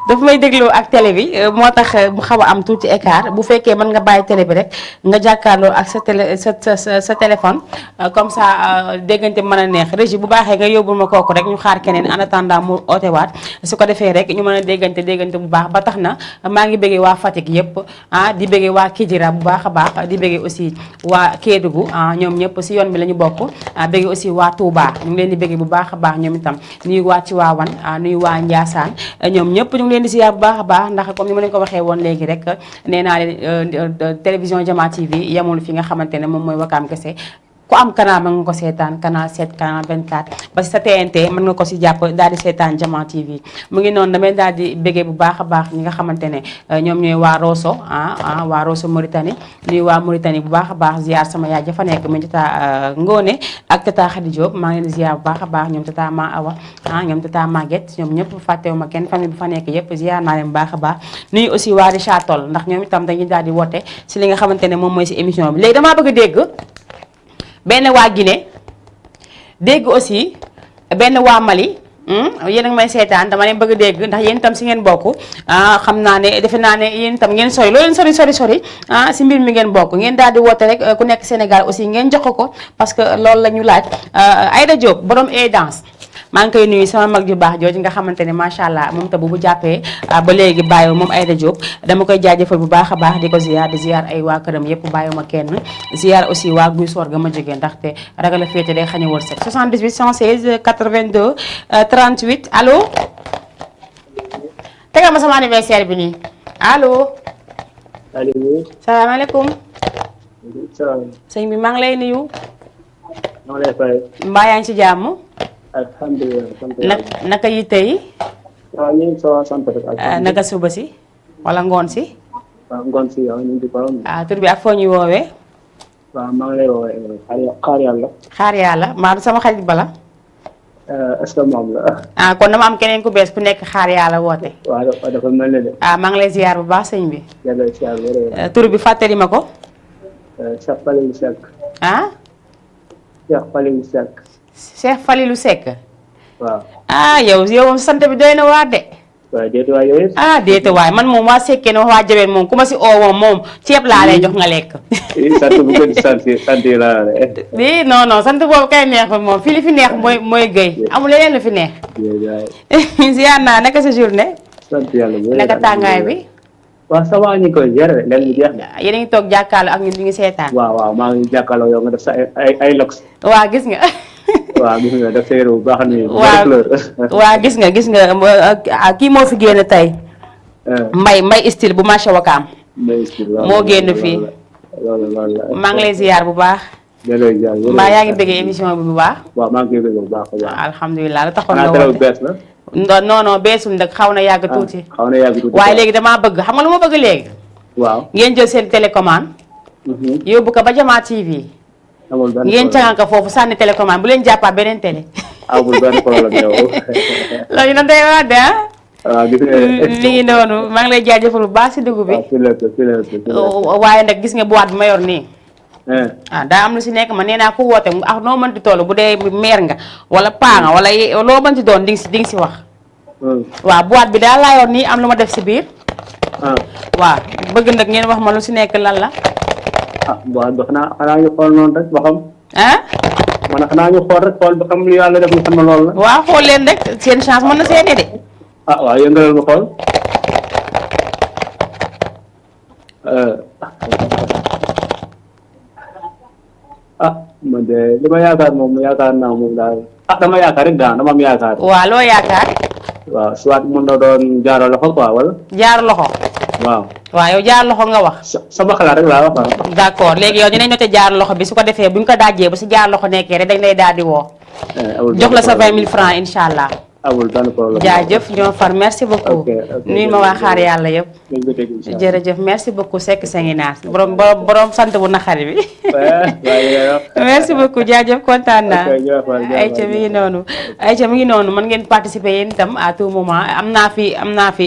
daf may dégloo ak télé bi moo tax mu xaw a am tuuti écart bu fekkee mën nga bàyyi télé bi rek nga jàkkaarloo ak sa téléphone comme ça déggante mën a neex régie bu baaxee nga yóbbul ma kooku rek ñu xaar keneen en attendant mu ootewaat su ko defee rek ñu mën a déggante bu baax ba tax na maa ngi bëggee waa Fatick yëpp di bëggee waa Kidira bu baax a baax di bëggee aussi waa Kédougou ñoom ñëpp si yoon bi la ñu bokk bëggee aussi waa Touba ñu ngi leen di bëggee bu baax a baax ñoom itam nuyu waa Tivaouane nuyu waa Ndiassane ñoom ñëpp ñu ngi leen di siyaar bu baax a baax ndax comme ni ma leen ko waxee woon léegi rek nee naa leen télévision Jama TV yemul fi nga xamante ne moom mooy Wakaam kese ku am canal mën nga ko seetaan canal 7 canal 24 ba si sa TNT mën nga ko si jàpp daal di seetaan Jama TV mu ngi noonu damay daal di béggee bu baax a baax ñi nga xamante ne ñoom ñooy waa Rosso waa Rosso Mauritanie nuyu waa Mauritanie bu baax a baax ziar sama yaay jafa nekk mu tata Ngone ak tata Khady Diop maa ngi leen di ziar bu baax a baax ñoom tata Ma Awa ñoom tata Maguette ñoom ñëpp fàttewuma kenn famille bu fa nekk yëpp ziar naa leen bu baax a baax nuyu aussi waa Richard Toll ndax ñoom itam dañuy daal di woote si li nga xamante ne moom mooy si émission bi léegi damaa bëgg a dégg benn waa Guinée dégg aussi benn waa Mali yéen a ngi may seetaan dama leen bëgg a dégg ndax yéen itam si ngeen bokk xam naa ne defe naa ne yéen itam ngeen sori loo leen sori si mbir mi ngeen bokk ngeen daal di woote rek ku nekk Sénégal aussi ngeen jox ko parce que loolu la ñu laaj Aïda Diop borom danse maa ngi koy nuyu sama mag ju baax jooju nga xamante ne macha allah moom tam bu jàppee ba léegi bàyyi moom Aïda Diop dama koy jaajëfal bu baax a baax di ko ziar di ziar ay waa këram yëpp bàyyiwuma kenn ziar aussi waa Guy Soor ga ma jógee ndaxte ragal a féete day xañ a wërsëg 78 116 82 38 allo. tegal ma sama anniversaire bi nii allo. allo. salaamaaleykum. salaam. sëñ bi maa ngi lay nuyu. maa ngi lay fay. mbaa yaa ngi ci jàmm. alhamdulilah. naka yi tey. waaw ñu ngi sant rek. naka suba si wala ngoon si. waaw ngoon si yow ñu ngi ci borom. tur bi ak foo ñuy woowee. waaw maa ngi lay woowee xaar yàlla. xaar yàlla maa sama xarit bala. est-ce que moom la. kon dama am keneen ku bees ku nekk xaar yàlla woote. waaw dafa mel ne de. maa ngi lay ziar bu baax sëñ bi. yàlla ziar bu tur bi fàttali ma ko. Cheikh Falilou Seck. Cheikh Falilou Seck. Cheikh Falilou Seck. waaw. yow moom sant bi doy na waar de. waaw déet waay yooyu. déet waay man moom waa Seckee ne waa Jabel moom ku ma si oo moom ceeb laa lay jox nga lekk. sant bu ko di sant yi laa la. non sant boobu kay neexul moom fii li fi neex mooy Guèye amul leneen lu fi neex. ziar naa naka sa journée. sant yàlla bu naka tàngaay bi. waaw ça va ñu koy gérer léegi mu jeex na. yéen a ngi toog jàkkaarloo ak ñun ñu ngi seetaan. waaw maa ngi jàkkaarloo yow nga def sa ay lox. waa gis nga. waaw gis nga daf sa yére bu baax nii. waaw gis nga kii moo fi génn tey. mbay style bu marché Wakaam. moo génn fii. maa ngi lay ziar bu baax. mbaa yaa ngi bëggee émission bi bu baax. waaw maa ngi koy bëgg bu baax. alhamdulilah la taxoon nga woote bees na. non beesul nag xaw na yàgg tuuti. xaw na yàgg tuuti waaye léegi damaa bëgg xam nga lu ma bëgg léegi. waaw ngeen jël seen télécommande. yóbbu ko ba Jama TV. amul benn ngeen cagaan ko foofu sànni télécommande bu leen jàppaat beneen télé. amul benn problème yow. loolu na doy waar de waaw gis nga. mi ngi noonu maa ngi lay jaajëfal bu baax si dugub bi. waaye nag gis nga boîte bi ma yor nii. daa am lu si nekk ma nee naa ko woote noo mënti toll bu dee meer nga wala paa nga wala loo mënti doon di nga si wax. waaw boîte bi daal laa yor nii am lu ma def si biir. waaw bëgg nag ngeen wax ma lu si nekk lan la. boîte bi xanaa ñu xool noonu rek ba xam. man xanaa ñu xool rek xool ba xam lu yàlla def ñu xam ne loolu la. waaw xool leen rek seen chance mën na seene de. waaw yëngalal ma xool. man de li ma yaakaar moom yaakaar naa moom daal dama yaakaar rek dama am yaakaar. waaw loo yaakaar. waaw soit mën na doon jaaro loxo quoi wala. jaar loxo. waaw. waaw yow jaar loxo nga wax. sama xalaat rek laa wax ah. d'accord léegi yow dinañ noté jaar loxo bi su ko defee buñ ko dajjee bu si jaar loxo nekkee rek dañ lay daal di woo. jox la sa 20 000 francs incha allah. amul benn problème. jaajëf ñoo far merci beaucoup. nuyu ma waa xaar yàlla yëpp. jërëjëf merci beaucoup Seck Senginaar borom sant bu naqari bi. merci beaucoup jaajëf kontaan naa. ayca mi ngi noonu. ayca mi ngi noonu mën ngeen participer yéen itam à tout moment am naa fi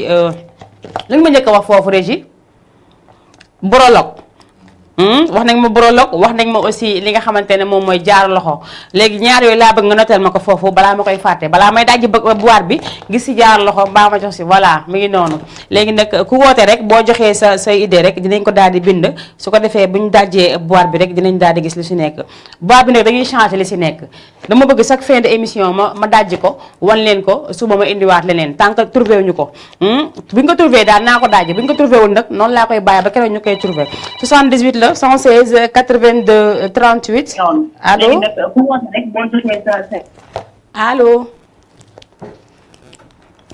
li nga ma njëkk a wax foofu Régie. borolog. wax nañ ma borolog wax nañ ma aussi li nga xamante ne moom mooy jaar loxo léegi ñaar yooyu laa bëgg nga notel ma ko foofu balaa ma koy fàtte balaa may dajji boîte bi gis si jaar loxo mbaa ma jox si voilà mi ngi noonu léegi nag ku woote rek boo joxee say idée rek dinañ ko daal di bind su ko defee bu ñu dajjee boîte bi rek dinañ daal di gis li si nekk boîte bi nag dañuy changer li si nekk dama bëgg chaque fin de émission ma dajji ko wan leen ko suba ma indiwaat leneen tant que trouvé wuñu ko buñ ko trouvé daal naa ko dajji buñ ko trouvé wul nag noonu laa koy bàyyi ba keroog ñu koy trouvé 78 la 116 82 38 allo allo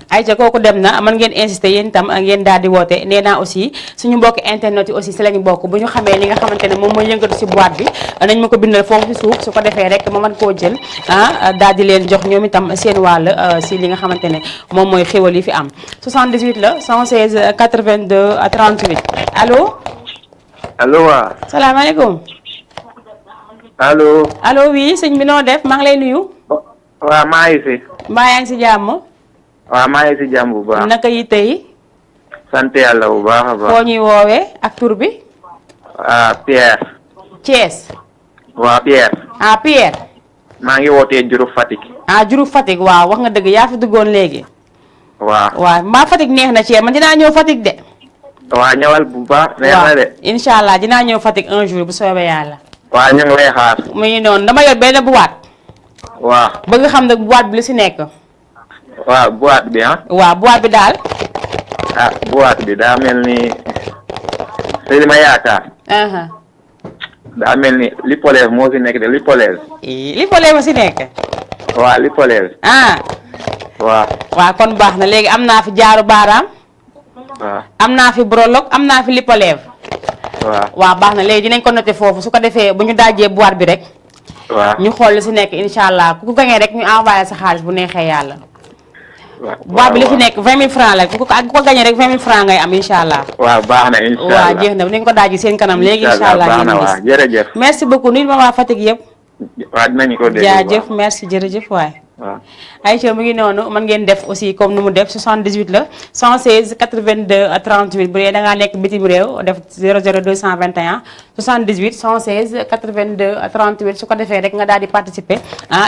ayca kooku dem na mën ngeen insister yéen itam ngeen daal di woote nee naa aussi suñu mbokk internet yi aussi si lañu bokk bu ñu xamee li nga xamante ne moom mooy yëngatu si boîte bi nañ ma ko bindal foofu si suuf su ko defee rek ma mën koo jël daal di leen jox ñoom itam seen wàll si li nga xamante ne moom mooy xéwal yi fi am 78 la 116 82 38 allo allo waa. salaamaaleykum. allo. allo oui sëñ bi noo def maa ngi lay nuyu. waaw maa ngi fi. mbaa yaa ngi si jàmm. waaw maa ngi si jàmm bu baax. naka yi tey. sant yàlla bu baax a baax. foo ñuy woowee ak tur bi. Pierre. Thiès. waaw Pierre. Pierre. maa ngi wootee Diouroup Fatick. Diouroup Fatick waaw wax nga dëgg yaa fi duggoon léegi. waaw mbaa Fatick neex na ci man dinaa ñëw Fatick de. waaw ñëwal bu baax. neex na de. incha allah dinaa ñëw Fatick un jour bu soobee yàlla. waaw ñu ngi lay xaar. mu ngi noonu dama yor benn boîte. waaw. bëgg xam nag boîte bi lu si nekk. waaw boîte bi waaw boîte bi daal. boîte bi daa mel ni li ma yaakaar. daa mel ni lipolève moo si nekk de lipolève. lipolève moo si nekk. waaw lipolève. waaw kon baax na léegi am naa fi jaaru baaraam. waaw am naa fi brologue am naa fi lipolève. waaw baax na léegi dinañ ko noté foofu su ko defee bu ñu dajjee boîte bi rek. ñu xool li si nekk incha allah ku gañee rek ñu envoyé sa xaalis bu neexee yàlla. boîte bi li fi nekk 20 000 francs la ku ko gañee rek 20 000 francs ngay am incha allah. waaw baax na incha allah waaw jeex na dinañ ko dajji seen kanam léegi incha allah baax na waaw jërëjëf. merci beaucoup nuyu ma waa Fatick yëpp. waaw dinañ ko dégg jaajëf merci jërëjëf waay. waaw Aïcha mu ngi noonu mën ngeen def aussi comme nu mu def 78 la 116 82 38 bu dee da ngaa nekk bitim réew def 00221 78 116 82 38 su ko defee rek nga daal di participer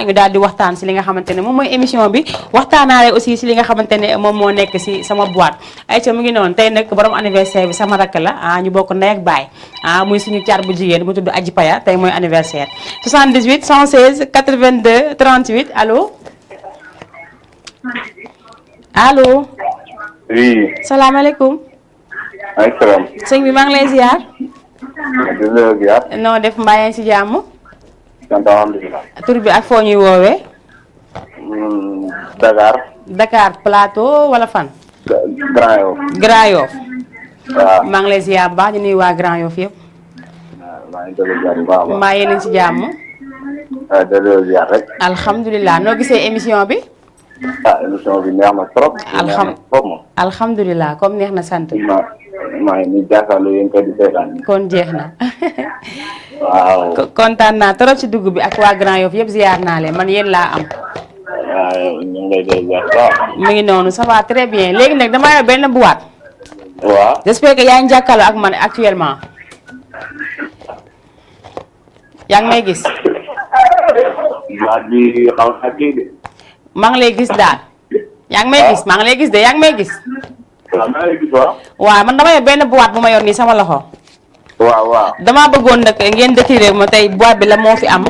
ñu daal di waxtaan si li nga xamante ne moom mooy émission bi waxtaanaale aussi si li nga xamante ne moom moo nekk si sama boîte. Aïcha mu ngi noonu tey nag borom anniversaire bi sama rakk la ñu bokk ndey ak baay muy suñu caar bu jigéen mu tudd Aji Paya tey mooy anniversaire 78 116 82 38 allo. allo. oui. salaamaaleykum. maaleykum salaam. sëñ bi maa ngi lay ziar. di la ziar. noo def mbaa yaa ngi si jàmm. sant alhamdulilah. tur bi ak foo ñuy woowee. Dakar. Dakar Plateau wala fan. Grand Yoff. Grand Yoff. waaw. maa ngi lay ziar bu baax di nuyu waa Grand Yoff yëpp. maa ngi delloo ziar bu baax a baax. mbaa yéen a ngi si jàmm. delloo ziar rek. alhamdulilah noo gisee émission bi. émission bi neex na trop. alhamdulilah comme neex na sant. maa ngi nii jàkkaarloo yéen kay di seetaan. kon jeex na. waaw. kontaan naa trop ci dugg bi ak waa Grand Yoff yëpp ziar naa leen man yéen laa am. waaw ñu ngi lay delloo ziar waaw. mu ngi noonu ça va très bien léegi nag damaa yor benn boîte. waaw. j'espère que yaa ngi jàkkaarloo ak man actuellement. yaa ngi may gis. boîte bi xaw na kii de. maa ngi lay gis daal. yaa ngi may gis maa ngi lay gis de yaa ngi may gis. waaw maa ngi lay gis waaw. waaw man dama yor benn boîte bu ma yor nii sama loxo. waaw. damaa bëggoon nag ngeen décrire ma tey boîte bi la moo fi am.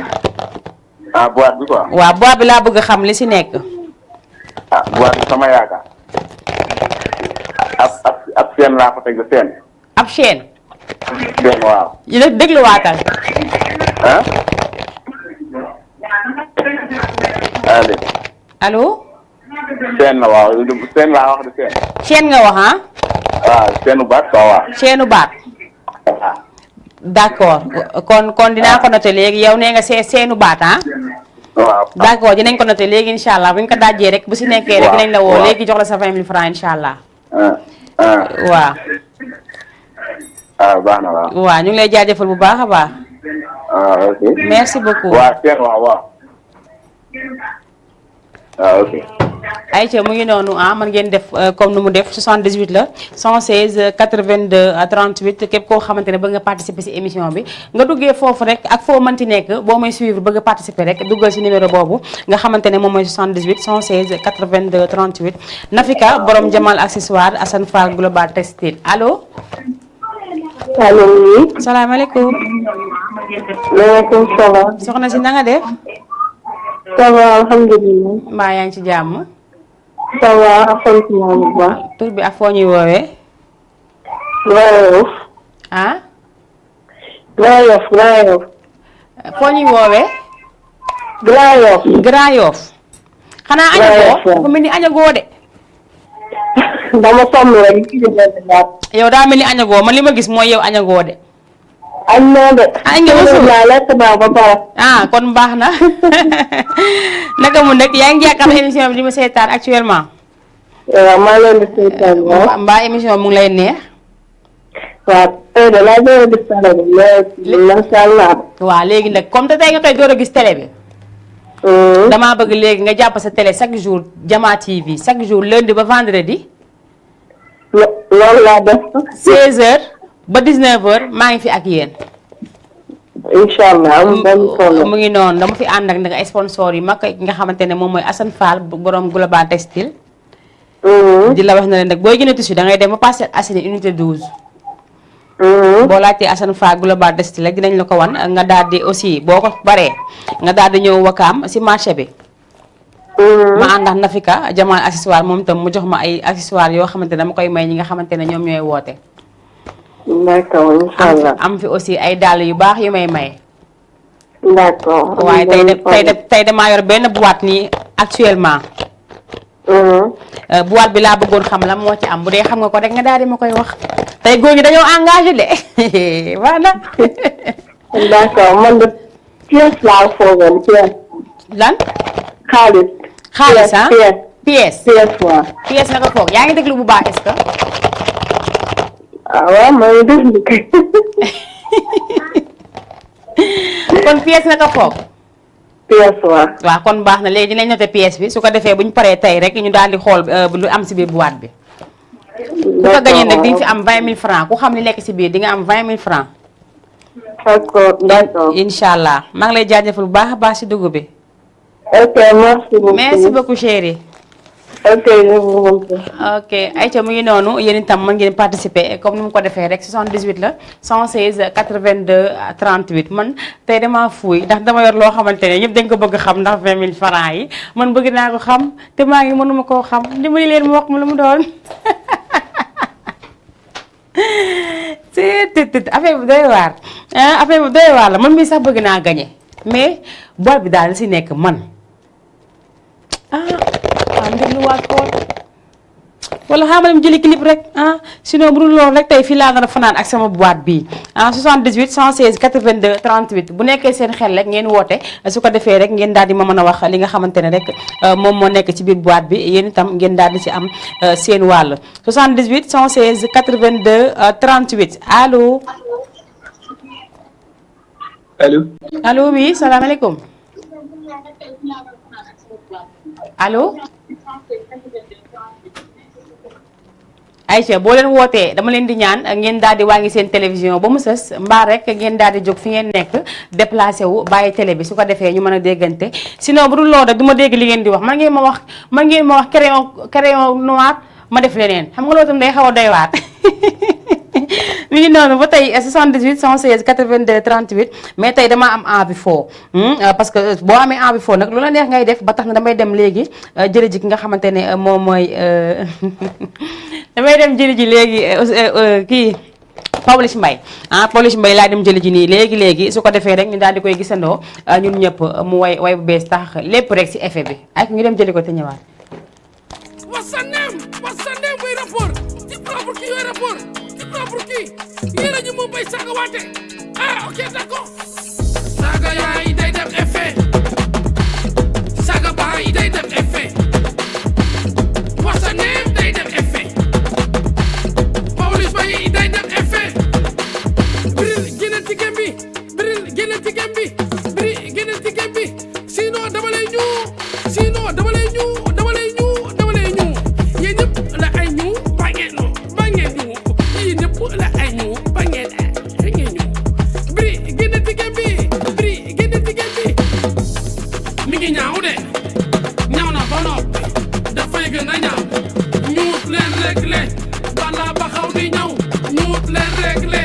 boîte bi quoi. waaw boîte bi laa bëgg a xam li si nekk. boîte bi sama yaakaar. ab chaîne laa ko teg de chaîne. ab chaîne. chaîne waaw. yéen dégluwaatal. allo. allo. seen la waaw seen laa wax de seen. Seen nga wax ah. waaw seenu baat waaw. Seenu baat. d'accord kon dinaa ko noté léegi yow nee nga seenu baat ah. waaw d'accord dinañ ko noté léegi incha allah bu ñu ko dajee rek bu si nekkee rek dinañ la woo léegi jox la sa 20 000 francs incha allah. waaw. baax na waaw. waaw ñu ngi lay jaajëfal bu baax a baax. ok. merci beaucoup. waaw seen waaw. ok. Aïcha mu ngi noonu man ngeen def comme nu mu def 78 la 116 82 38 képp koo xamante ne bëgg nga participer ci émission bi nga duggee foofu rek ak foo mënti nekk boo may suivre bëgg a participer rek duggal ci numéro boobu nga xamante ne moom mooy 78 116 82 38 Nafika borom Jamal accessoire Assane Fall Global Textile allo. allo oui. salaamaaleykum. maaleykum salaam. soxna si na nga def. ça va alhamdulilah. mbaa yaa ngi ci jàmm. ça va alhamdulilah bu baax. tur bi ak foo ñuy woowee. Grand Yoff. ah. Grand Yoff Grand Yoff. foo ñuy woowee. Grand Yoff. Grand Yoff. xanaa añagoo dafa mel ni añagoo de. dama sonn rek. yow daa mel ni añagoo man li ma gis mooy yow añagoo de. añ naa de. añ nga ba suur lekk naa ba pare. kon baax na naka mu nekk yaa ngi jàkkaarloo émission bi di ma seetaan actuellement. waaw maa leen di seetaan waaw. mbaa émission mu ngi lay neex. waaw tey de laa doon gis télé bi mais macha allah. waaw léegi nag comme te tey nga koy door a gis télé bi. damaa bëgg léegi nga jàpp sa télé chaque jour Jama TV chaque jour lundi ba vendredi. loolu laa def. 16h ba 19h maa ngi fi ak yéen. incha allah mu ngi noonu dama fi ànd ak nag ay sponsor yu mag nga xamante ne moom mooy Assane Fall borom Global Textile. di la wax na leen nag booy jënd tissu da ngay dem ba Parcelles Assainies unité 12. boo laajtee Assane Fall Global Textile rek dinañ la ko wan nga daal di aussi boo ko baree nga daal di ñëw Wakaam si marché bi. ma ànd ak Nafika Jamal accessoire moom itam mu jox ma ay accessoires yoo xamante ne dama koy may ñi nga xamante ne ñoom ñooy woote. d'accord incha allah am fi aussi ay dàll yu baax yu may maye. d'accord waaye tey damaa yor benn boîte nii actuellement. boîte bi laa bëggoon xam la moo ci am bu dee xam nga ko rek nga daal di ma koy wax. tey góor ñi dañoo engagé de voilà. d'accord man de pièce laa foogoon pièce. lan. xaalis. xaalis ah pièce. pièce waaw. pièce naka foog yaa ngi déglu bu baax est-ce que. waaw maa ngi déglu kay. kon pièce naka foog. pièce waaw. waaw kon baax na léegi dinañ noté pièce bi su ko defee bu ñu paree tey rek ñu daal di xool lu am si biir boîte bi. ku ko gañee nag di nga fi am 20 000 francs ku xam li nekk si biir di nga am 20 000 francs. d'accord. incha allah maa ngi lay jaajëfal bu baax a baax si dugub bi. ok merci beaucoup. merci beaucoup chérie. ok ok Aïcha mu ngi noonu yéen itam mën ngeen participer comme ni mu ko defee rek 78 la 116 82 38 man tey dama fuuy ndax dama yor loo xamante ne ñëpp dañ ko bëgg xam ndax 20 000 francs yi man bëgg naa ko xam te maa ngi mënuma koo xam dimbali leen mu wax ma lu mu doon. c'est affaire bu doy waar affaire bu doy waar la man mii sax bëgg naa gagné mais boîte bi daal la si nekk man mbir lu waat koon wala xaaral ma jëli clip rek sinon bu dul loolu rek tey fii laa nar a fanaan ak sama boîte bii 78 116 82 38 bu nekkee seen xel rek ngeen woote su ko defee rek ngeen daal di ma mën a wax li nga xamante ne rek moom moo nekk ci biir boîte bi yéen itam ngeen daal di ci am seen wàll 78 116 82 38 allo. allo. allo oui salaamaaleykum. allo. Aïcha boo leen wootee dama leen di ñaan ngeen daal di wàññi seen télévision ba mu sës mbaa rek ngeen daal di jóg fi ngeen nekk déplacé wu bàyyi télé bi su ko defee ñu mën a déggante sinon bu dul loolu rek du ma dégg li ngeen di wax man ngeen ma wax crayon noir ma def leneen xam nga loolu tam day xaw a doy waat mi ngi noonu ba tey 78 116 82 38 mais tey dama am envie foo parce que boo amee envie foo nag lu la neex ngay def ba tax na damay dem léegi jëli ji ki nga xamante ne moom mooy damay dem jëli ji léegi kii Pawlish Mbaye Pawlish Mbaye laa dem jëli ji nii léegi su ko defee rek ñu daal di koy gisandoo ñun ñëpp mu way bu bees tax lépp rek ci effet bi ak ñu dem jëli ko te ñëwaat. What's your name? What's your name? Way rapport. Tu prends pour qui way rapport? Tu prends pour qui? Yéen a ñu moom bay saaga waate. Ah, ok, d'accord. Saaga yaay day def effet. Saaga baay day def effet. What's your name? Day def effet. Pawlish Mbaye day def effet. Bril génnal ci gem bi. Bril génnal ci gem bi. Bril génnal ci gem bi. Sinon dama lay ñu. Sinon dama lay ñu. Dama lay ñu. Dama lay ñu. Yéen ñëpp la ay ñu. Ba ngeen ñu. Ba ngeen ñu. Yéen ñëpp la ay ñu. Ba ngeen ñu. Bril génnal ci gem bi. Bril génnal ci gem bi. Mi ngi ñaaw de. Ñaaw na ba noppi. Dafay gën a ñaaw. Ñuut leen réglé. Bala ba xaw di ñëw. Ñuut leen réglé.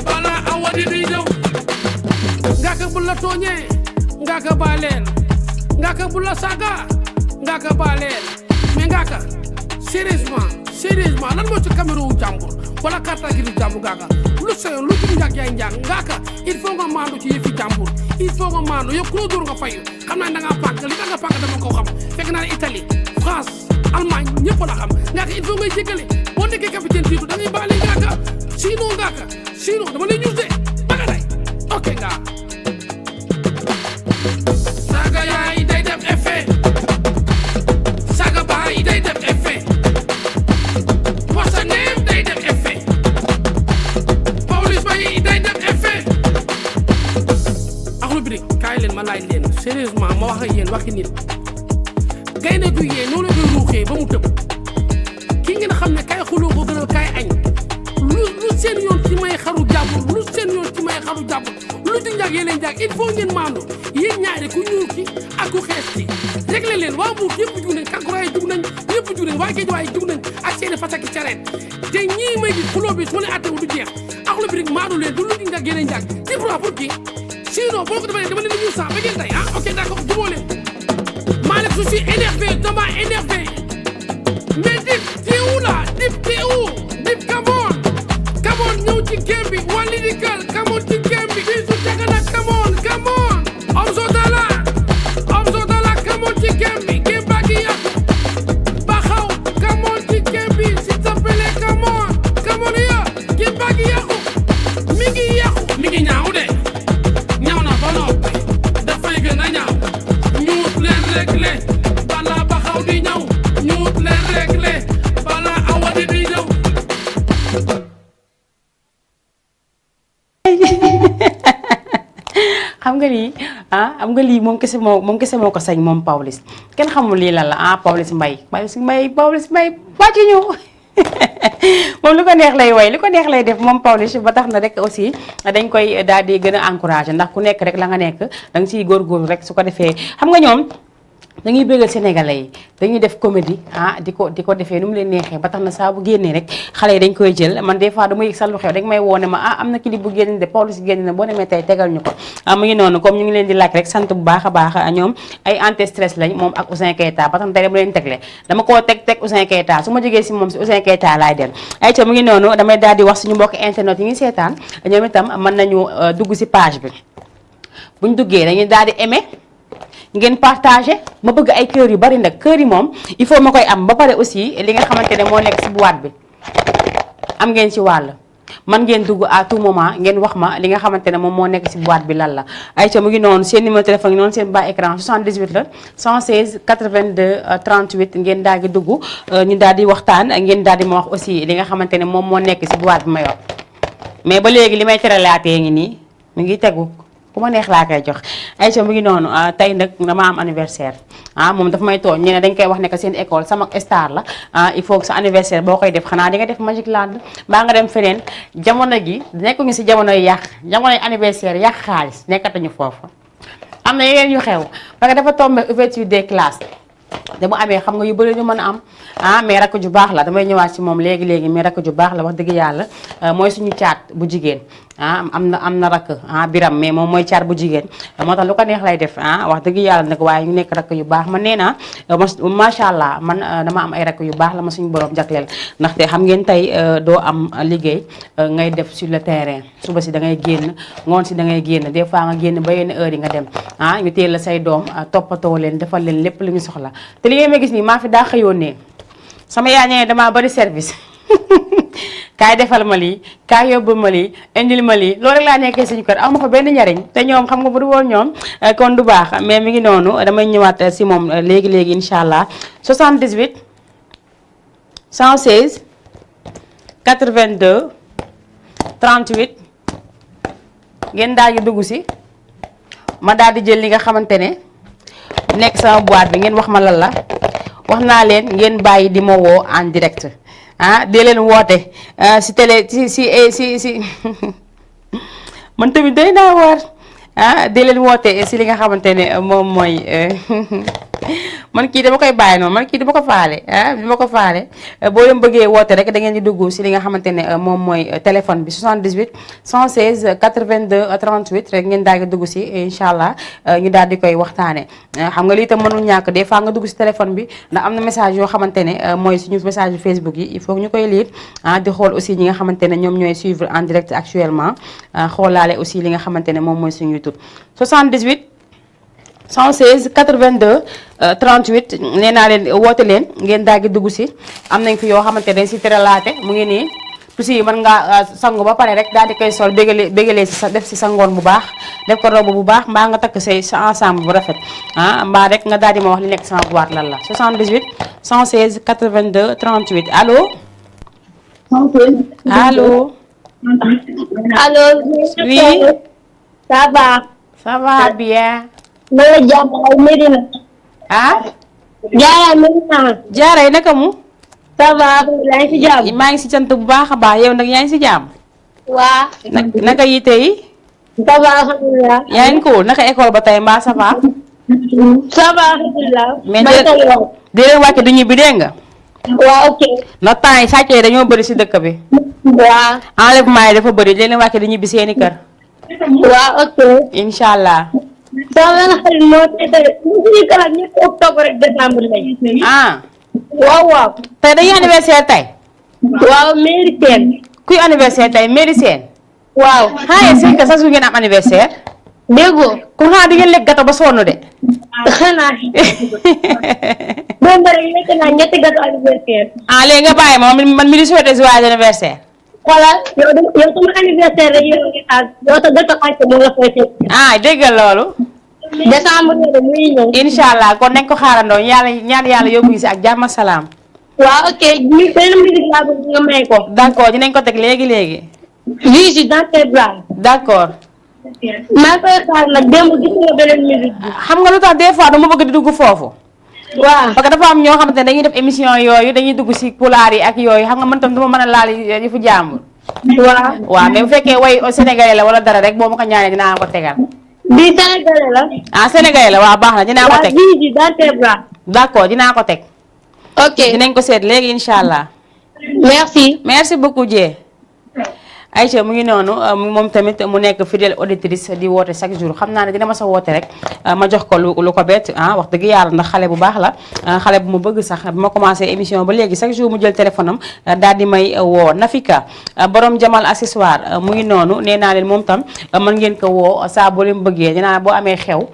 Bala awadi di ñëw. Ngaka bu la tooñee. Ngaka baaleel. Ngaka bu la saaga. Ngaka baaleel. Mais Ngaka sérieusement lan moo ci caméra wu jàmbur wala carte grise jàmbur Ngaka lu seyoon lu ci njàg yaay njàg Ngaka il faut nga maandu ci yëfi jàmbur il faut nga maandu yow ku la dóor nga fayu xam naa da ngaa pànk li tax nga pànk dama ko xam fekk naa ne Italie France Allemagne ñëpp la xam Ngaka il faut ngay jéggale boo nekkee capitaine tiitu da ngay baale Ngaka sinon dama lay ñuus de baga day ok nga saaga yaay day def effet saaga baay day def effet What's your name? Day def effet Pawlish Mbaye day def effet axlu birik kaay leen ma laaj leen sérieusement ma wax ak yéen waxi nit gaynde gu yee noonu la koy ruuxee ba mu tëb ki ngeen xam ne kaay xuloo ko gënal kaay añ lu seen yoon ci may xaru jàmbur lu seen yoon ci may xaru jàmbur lu ci njàg yee leen njàg il faut ngeen maandu yéen ñaari ku ñuul ki ak ku xees ci réglé leen waa Mbuur yëpp jug nañ Kankourang jug nañ yëpp jug nañ waa Géejawaay jug nañ ak seeni fas ak careet te ñii may gis xuloo bi su ma leen attewu du jeex axlu birik maandu leen du lu ci njàg yee leen njàg ci pour qui sinon boo ko defalee dama leen di ñuul sax ba ngeen tey ah ok d'accord jubóo leen maa nekk je suis énervé dama énervé mais Dip t'es où là Dip t'es où Dip come on ñëw ci game bi waa Lyrical come on ci game bi bii su tega nag come on Omzo Dollar come on ci game bi game baa ngi yàqu Baxaw come on ci game bi s'il te plaît come on ya game baa ngi yàqu mi ngi ñaaw de ñaaw na ba noppi dafay gën a ñaaw ñuut leen réglé bala Baxaw di ñëw ñuut leen réglé bala awadi di ñëw xam nga lii moom kese moo ko sañ moom Pawlish kenn xamul lii lan la Pawlish Mbaye wàcc ñu moom lu ko neex lay way lu ko neex lay def moom Pawlish ba tax na rek aussi dañ koy daal di gën a encouragé ndax ku nekk rek la nga nekk da nga siy góorgóorlu rek su ko defee xam nga ñoom dañuy bëggal sénégalais yi dañuy def comédie di ko defee nu mu leen neexee ba tax na saa bu génnee rek xale yi dañ koy jël man des fois dama yëg sax lu xew dañ may woone ma am na clip bu génn de Pawlish génn na boo demee tey tegal ñu ko mu ngi noonu comme ñu ngi leen di laaj rek sant bu baax a baax ñoom ay anti stress lañ moom ak Ouzin Keita ba tax na tey dama leen tegle dama koo teg Ouzin Keita su ma jógee si moom si Ouzin Keita laay dem ay ca mu ngi noonu damay daal di wax suñu mbokk internet yi ngi seetaan ñoom itam mën nañu dugg si page bi buñ duggee dañuy daal di aimer ngeen partagé ma bëgg ay kër yu bari nag kër yi moom il faut ma koy am ba pare aussi li nga xamante ne moo nekk ci boîte bi am ngeen ci wàll man ngeen dugg à tout moment ngeen wax ma li nga xamante ne moom moo nekk ci boîte bi lan la ayca mu ngi noonu seen numéro téléphone yi noonu seen bas écran 78 la 116 82 38 ngeen daal di dugg ñu daal di waxtaan ngeen daal di ma wax aussi li nga xamante ne moom moo nekk ci boîte bi ma yor mais ba léegi li may teralaatee ngi nii mi ngi tegu ku ma neex laa koy jox Aïcha mu ngi noonu tey nag dama am anniversaire moom dafa may tooñ ñu ne dañ koy wax ne que seen école sama star la il faut que sa anniversaire boo koy def xanaa di nga def Magic Land mbaa nga dem feneen jamono gi nekkuñu si jamono yi yàq jamono yi anniversaire yàq xaalis nekkatuñu foofu am na yeneen yu xew parce que dafa tombé ouverture des classes da mu amee xam nga yu bëri ñu mën a am mais rakk ju baax la damay ñëwaat ci moom léegi mais rakk ju baax la wax dëgg yàlla mooy suñu caat bu jigéen am na rakk biram mais moom mooy caat bu jigéen moo tax lu ko neex lay def wax dëgg yàlla nag waaye ñu nekk rakk yu baax man nee naa macha allah man dama am ay rakk yu baax la ma suñu borom jagleel ndaxte xam ngeen tey doo am liggéey ngay def sur le terrain suba si da ngay génn ngoon si da ngay génn des fois nga génn ba yenn heure yi nga dem ñu teel la say doom toppatoo leen defal leen lépp lu ñu soxla te li ngeen ma gis nii maa fi daa xëyoon ne sama yaay ñëwee damaa bari service kaay defal ma lii kaay yóbbu ma lii indil ma lii loolu rek laa nekkee suñu kër am ma fa benn njariñ te ñoom xam nga bu du woon ñoom kon du baax mais mi ngi noonu damay ñëwaat si moom léegi incha allah 78 116 82 38 ngeen daal di dugg si ma daal di jël li nga xamante ne nekk sama boîte bi ngeen wax ma lan la wax naa leen ngeen bàyyi di ma woo en direct dee leen woote si télé si man tamit doy naa waar dee leen woote si li nga xamante ne moom mooy man kii dama koy bàyyi noonu man kii dama ko faale dama ko faale boo leen bëggee woote rek da ngeen di dugg si li nga xamante ne moom mooy téléphone bi 78 116 82 38 rek ngeen daal di dugg si incha allah ñu daal di koy waxtaane xam nga lii tam mënul ñàkk des fois nga dugg si téléphone bi ndax am na message yoo xamante ne mooy suñu message Facebook yi il faut ñu koy lire di xool aussi ñi nga xamante ne ñoom ñooy suivre en direct actuellement xoolaale aussi li nga xamante ne moom mooy suñu YouTube 78 116 82 38 nee naa leen woote leen ngeen daal di dugg si am nañ fi yoo xamante ne si teralaate mu ngi nii tusi yi mën nga sangu ba pare rek daal di koy sol bégalee si sa def si sa ngoon bu baax def ko robe bu baax mbaa nga takk say sa ensemble bu rafet mbaa rek nga daal di ma wax li nekk sama boîte lan la 78 116 82 38 allo. allo. allo. oui. ça va. ça va bien. ma la Diarra Medina. Diarra Medina. Diarra naka mu. ça va yaa ngi si jàmm. maa ngi si cant bu baax a baax yow nag yaa ngi si jàmm. waa. naka yi tey. ça va alhamdulilah. yaa ngi ko naka école ba tey mbaa ça va. ça va alhamdulilah. mais di leen wàcce du ñibbi dégg nga. waaw ok. ndax temps yi sàcc yi dañoo bëri si dëkk bi. waaw. enlèvement yi dafa bëri di leen wàcce du ñibbi seeni kër. waaw ok. incha allah. sama benn xarit moo tey suñu kalaat ñëpp octobre rek décembre lañ. waaw waaw. tey dañuy anniversaire tey. waaw Mary Sène. kuy anniversaire tey Mary Sène. waaw. xaaral seen kër sax su ngeen am anniversaire. déggoo. kon xanaa di ngeen lekk gâteau ba sonn de. xanaa. boobu rek lekk naa ñetti gâteau anniversaire. léegi nga bàyyi ma man mi di souhaité joyeux anniversaire. xoolal yow sama anniversaire rek yow sa gâteau xànc moom la fay fekk. déggal loolu. décembre la muy ñëw. incha allah kon nañ ko xaarandoo ñaan yàlla yóbbu si ak jàmm salaam. waaw ok ñu benn musique laa bëgg nga may ko. d'accord dinañ ko teg léegi. Vigie dans tes bras. d'accord. maa koy xaar nag démb gis nga beneen musique bi. xam nga lu tax des fois dama bëgg di dugg foofu. waaw parce que dafa am ñoo xamante ne dañuy def émission yooyu dañuy dugg si pulaar yi ak yooyu xam nga man tam duma mën a laal yi fu jàmbur. waaw mais bu fekkee way sénégalais la wala dara rek boo ma ko ñaanee dinaa ko tegal. bii sénégalais la. sénégalais la waaw baax na dinaa ko teg. Vigie dans tes bras. d'accord dinaa ko teg. ok dinañ ko seet léegi incha allah. merci beaucoup Dieng. Aïcha mu ngi noonu moom tamit mu nekk fidèle auditrice di woote chaque jour xam naa ne dina ma sa woote rek ma jox ko lu ko bett wax dëgg yàlla ndax xale bu baax la xale bu ma bëgg sax bi ma commencé émission ba léegi chaque jour mu jël téléphone am daal di may woo Nafika borom Jamal accessoire mu ngi noonu nee naa leen moom tam mën ngeen ko woo saa boo leen bëggee dinaa boo amee xew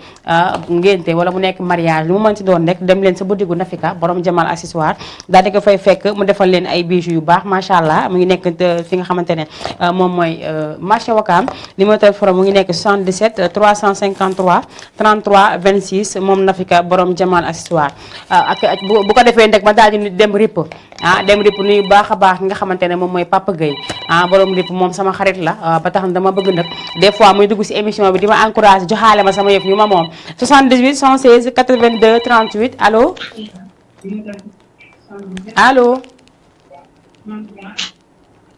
ngénte wala mu nekk mariage lu mu mën ci doon rek dem leen sa boutique Nafika borom Jamal accessoire daal di ko fay fekk mu defal leen ay bijoux yu baax macha allah mu ngi nekk fi nga xamante ne moom mooy marché Wakaam numéro téléphone mu ngi nekk 77 353 33 26 moom Nafika borom Jamal accessoire ak bu ko defee ndek ma daal di dem ripp dem ripp nuyu baax a baax nga xamante ne moom mooy Papa Gueye borom ripp moom sama xarit la ba tax na dama bëgg nag des fois muy dugg si émission bi di ma encouragé joxaale ma sama yëf yu ma moom 78 116 82 38 allo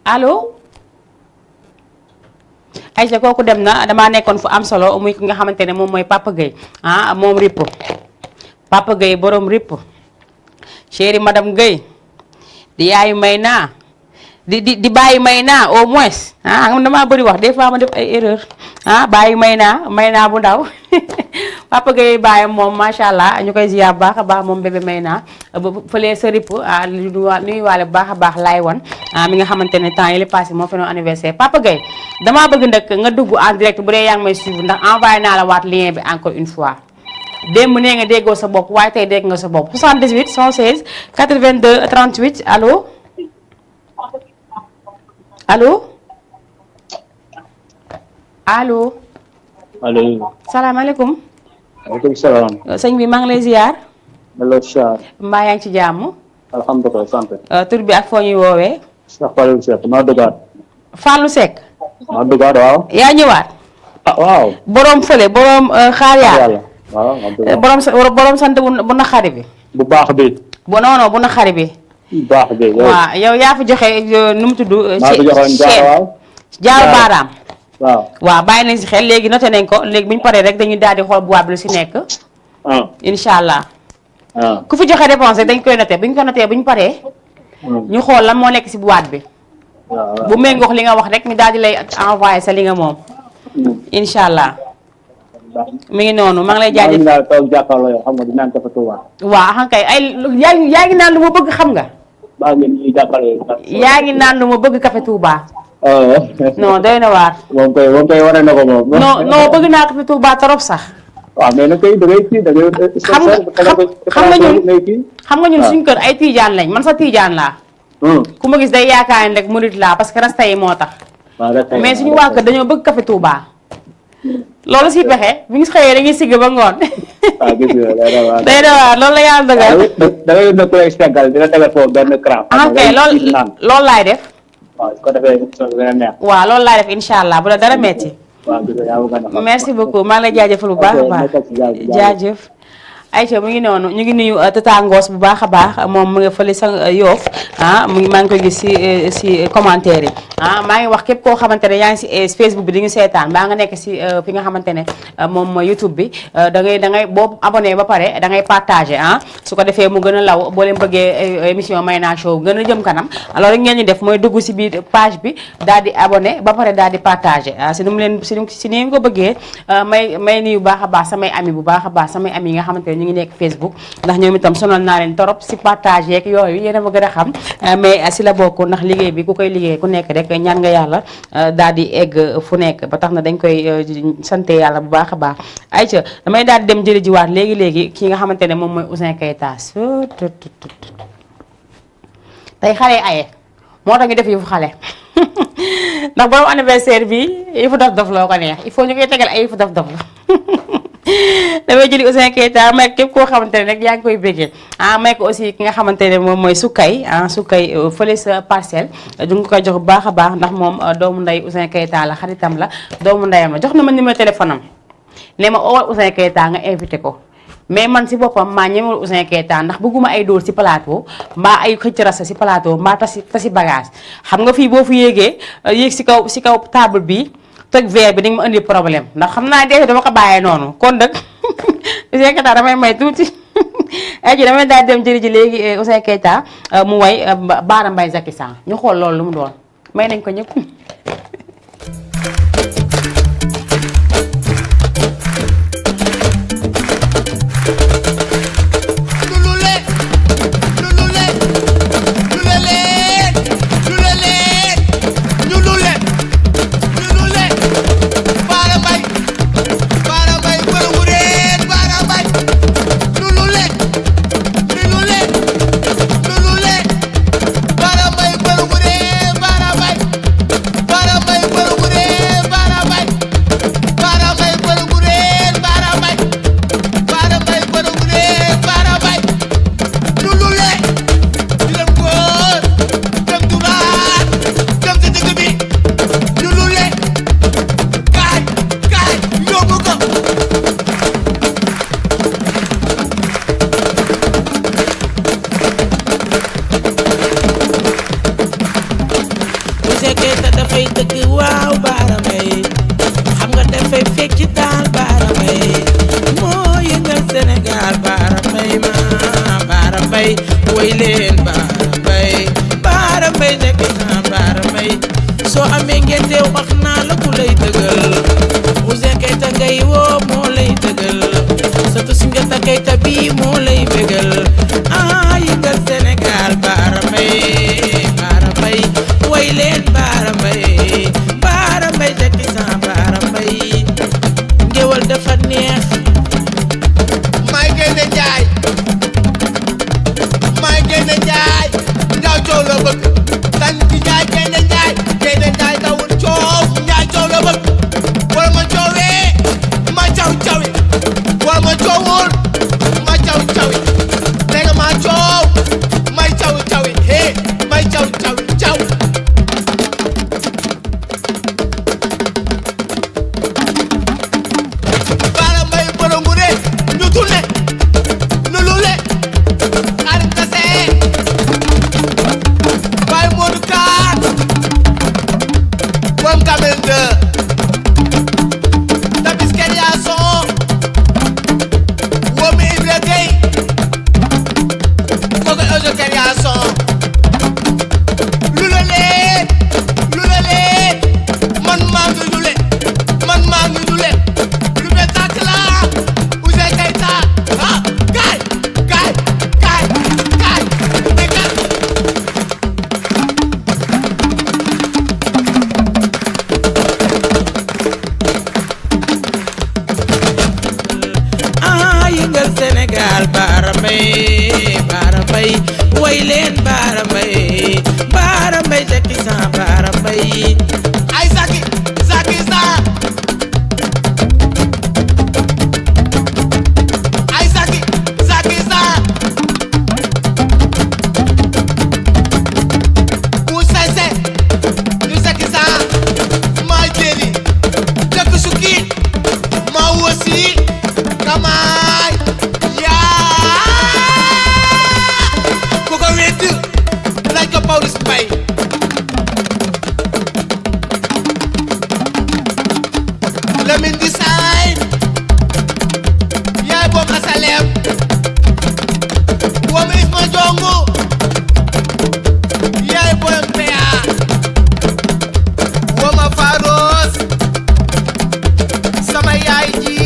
allo Aïcha kooku dem na damaa nekkoon fu am solo muy ki nga xamante ne moom mooy Papa Gueye moom ripp Papa Gueye borom ripp chéri madame Gueye di yaayu may naa di bàyyi may naa au moins xam damaa bëri wax des fois ma def ay erreur bàyyi may naa bu ndaw Papa Gueye bàyyam moom macha allah ñu koy ziar baax a baax moom bébé may naa fële sa ripp nuyu waale bu baax a baax laay wan mi nga xamante ne temps yi li passé moo fi noonu anniversaire Papa Gueye damaa bëgg nag nga dugg en direct bu dee yaa ngi may suivre ndax envoyé naa la waat lien bi encore une fois démb nee nga déggoo sa bopp waaye tey dégg nga sa bopp 78 116 82 38 allo allo allo. allo. salaamaaleykum. maaleykum salaam. sëñ bi maa ngi lay ziar. allo Cha. mbaa yaa ngi ci jàmm. alhamdulilah sant. tur bi ak foo ñuy woowee. Cheikh Fallou Seck maa duggaat. Fallou Seck. maa duggaat waaw. yaa ñëwaat. ah waaw. borom fële borom xaar yàlla. waaw maa duggaat. borom sant bu naqari bi. bu baax bi. bu bu naqari bi. bu baax bi. waaw yow yaa fi joxe nu mu tudd. maa fi joxoon jaar waaw. jaaru baaraam. waaw bàyyi nañ si xel léegi noté nañ ko léegi bu ñu paree rek dañuy daal di xool bu waab lu si nekk. incha allah. ku fi joxe réponse dañ koy noté bu ñu ko noté bu ñu paree. ñu xool lan moo nekk si boîte bi. bu méngoox li nga wax rek ñu daal di lay envoyé sa li nga moom. incha allah. mi ngi noonu maa ngi lay jaajëf. xam nga dinaan Café Touba. waaw xam kay ay yaa ngi naan lu ma bëgg xam nga. yaa ngi naan lu ma bëgg Café Touba. non doy na waar. moom koy wane na ko moom. non bëgg naa Café Touba trop sax. waaw mais nag kay da ngay kii da ngay. xam nga ñun suñu kër ay tijaan lañ man sa tijaan laa. ku ma gis day yaakaar ne rek murit laa parce que rasta yi moo tax. mais suñu waa kër dañoo bëgg Café Touba. loolu si pexe bu ñu xëyee dañuy sigg ba ngoon. waaw gis nga day na waar loolu la yàlla dogal. da ngay yónnee ku lay seggal dina tegal foofu benn cran. ok loolu laay def. waaw su ko defee dina neex. waaw loolu laay def incha allah bu la dara metti. waaw gis nga yaa ngi ko merci beaucoup maa ngi lay jaajëfal bu baax a baax. jaajëf. Aïcha mu ngi noonu ñu ngi nuyu Tata Ngoos bu baax a baax moom mu nga fële sa Yoof mu ngi maa ngi koy gis si commentaire yi maa ngi wax képp koo xamante ne yaa ngi si Facebook bi di ñu seetaan baa nga nekk si fi nga xamante ne moom YouTube bi da ngay boo abonné ba pare da ngay partagé su ko defee mu gën a law boo leen bëggee émission Mayna Show gën a jëm kanam alors ngeen ñu def mooy dugg si biir page bi daal di abonné ba pare daal di partagé si nu mu leen si ni nga ko bëggee may nuyu bu baax a baax samay ami bu baax a baax samay ami yi nga xamante ne ñu ngi nekk Facebook ndax ñoom itam sonal naa leen torop si partage yeeg yooyu yéen a ma gën a xam mais si la bokk ndax liggéey bi ku koy liggéey ku nekk rek ñaan nga yàlla daal di egg fu nekk ba tax na dañ koy sante yàlla bu baax a baax ayca damay daal di dem jëli jiwaat léegi ki nga xamante ne moom mooy Ouzin Keita tey xale aye moo tax ñu def yëfu xale ndax borom anniversaire bi yëfu dof loo ko neex il faut ñu koy tegal ay yëfu dof la damay jëli Ouzin Keita may képp koo xamante ne rek yaa ngi koy béggee may ko aussi ki nga xamante ne moom mooy Soukay fële sa parcelle du nga koy jox bu baax a baax ndax moom doomu nday Ouzin Keita la xaritam la doomu ndayam la jox na ma numéro téléphone am ne ma oowal Ouzin Keita nga invité ko mais man si boppam maa ñemewul Ouzin Keita ndax bëgguma ay dóor si plateau mbaa ay xëcc rasa si plateau mbaa tasi bagage xam nga fii boo fu yéegee yéeg si kaw table bi teg verre bi di nga ma indi problème ndax xam naa déjà dama ko bàyyee noonu kon nag Ouzin Keita damay may tuuti ay ji damay daal dem jëri ji léegi Ouzin Keita mu way Baara Mbaye Zaki San ñu xool loolu lu mu doon may nañ ko ñëpp. 2002 Tapis Keriason Womi Ibra Gueye Kogo Ojo Keriason lula lee man maa ngi lule lu be tàkk la Ouzin Keita ah kaay déggal yëngal Sénégal Bara Mbaye way leen Bara Mbaye tekki sa Bara Mbaye ay Zaki sa ay Zaki sa ku sese ñu Zaki sa maa jëli dëkk sukki maa wosi kamaay yaa ku ko wedd laaj ko Pawlish Mbaye Lamine Design yaay boom asalem woom Isma Jongu yaay boom Pea wooma Faros sama yaay ji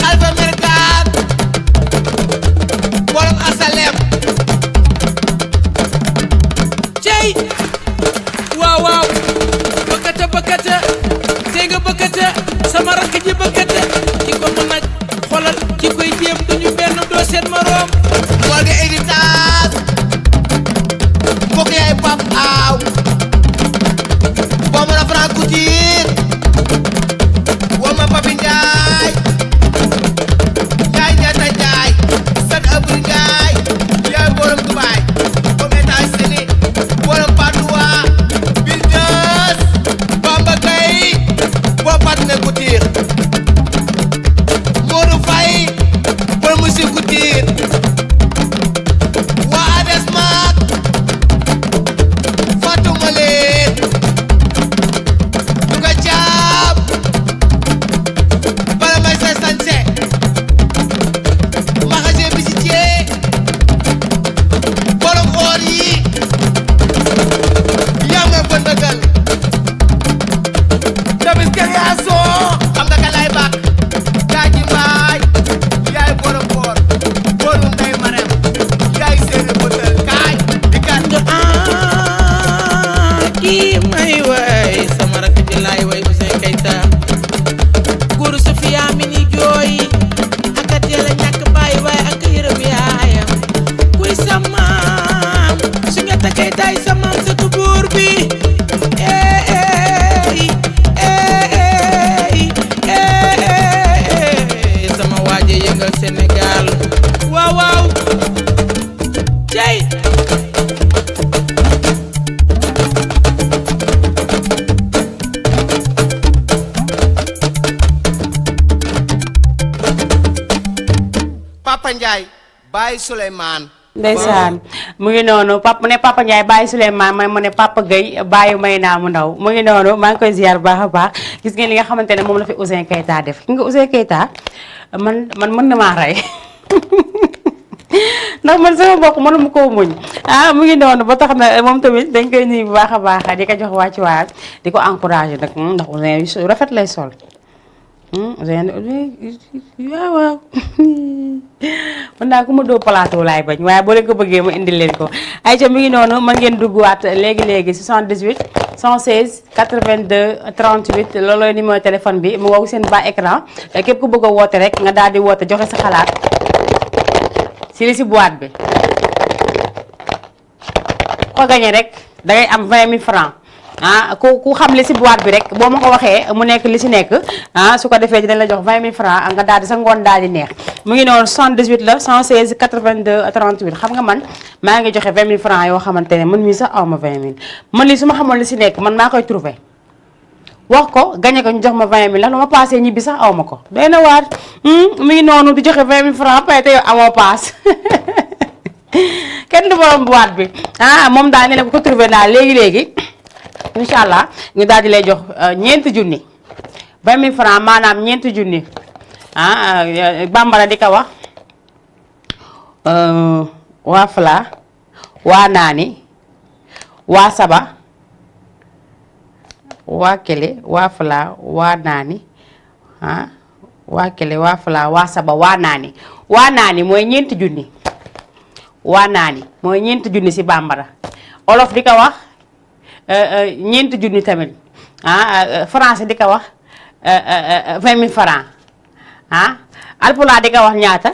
Alfa Mergan borom asalem cey waaw bëkkata tey nga bëkkata sama rakk ji bëkkata ki ko mën nag xoolal ki koy jéem duñu benn doo seen moroom bool ga héritage mbokk yaay pap aaw boo mën a Franc Couture woo ma Papi Njaay ñaata Njaay sat Abdou Njaay yaay borom Dubaay borom États-Unis borom Padoua Builders Bamba Gaye boo Patne Couture Modou Faye borom Monsieur Couture waa Ades Mak Fatou Malé Duga Caab bala may sa sanse magasin bijoutier borom or yi yaa nga bëndagal Tapis Keriason xam nga ka lay bàkk Jaaji Mbaay yaay borom or boru Ndey Marem yaay séeri bëtal kaay di kat kii may way sama rakk ji laay way Ouzin Keita góoru Sofia mi ni jooy ak a teel a ñàkk bàyyi waaye ak yërëm yaayam kuy samaam su nga takkay tay samaam sa tubuur bi sama waaje yëngal Sénégal waaw cey Papa Ndiaye Baye Souleymane ndeysaan mu ngi noonu Papa Ndiaye Baye Souleymane mu ne Papa Gueye Baye may naa mu ndaw mu ngi noonu maa ngi koy ziar bu baax a baax gis ngeen li nga xamante ne moom la fi Ouzin Keita def ki nga Ouzin Keita man mën na maa rey ndax man sama mbokk mënuma koo muñ mu ngi noonu ba tax na moom tamit dañ koy nuyu bu baax a baax di ko jox wàccu waay di ko encouragé nag ndax Ouzin yu rafet lay sol waaw man naa ku ma doo plateau laay bañ waaye boo leen ko bëggee ma indil leen ko ay ca mi ngi noonu mën ngeen dugguwaat léegi 78 116 82 38 loolooy numéro téléphone bi mu wow seen bas écran képp ku bëgg a woote rek nga daal di woote joxe sa xalaat si li si boîte bi ko gagné rek dangay am 20 000 francs ku xam li si boîte bi rek boo ma ko waxee mu nekk li si nekk su ko defee dinañ la jox 20 000 francs nga daal di sa ngoon daal di neex mu ngi noonu 78 la 116 82 38 xam nga man maa ngi joxe 20 000 francs yoo xamante ne man mii sax aw ma 20 000 man lii su ma xamoon li si nekk man maa koy trouvé wax ko gagné ko ñu jox ma 20 000 ndax lu ma passé ñibbi sax aw ma ko doy na waar mu ngi noonu di joxe 20 000 francs pay te yow amoo paas kenn du borom boîte bi moom daal ne ne bu ko trouvé naa léegi incha allah ñu daal di lay jox ñeenti junni 20 000 francs maanaam ñeenti junni bambara di ko wax waa Fala waa Naani waa Saba waa Kele waa Fala waa Naani waa Kele waa Fala waa Saba waa Naani mooy ñeenti junni waa Naani mooy ñeenti junni ci bambara olof di ko wax ñeenti junni tamit français di ko wax 20 000 francs alpulaar di ko wax ñaata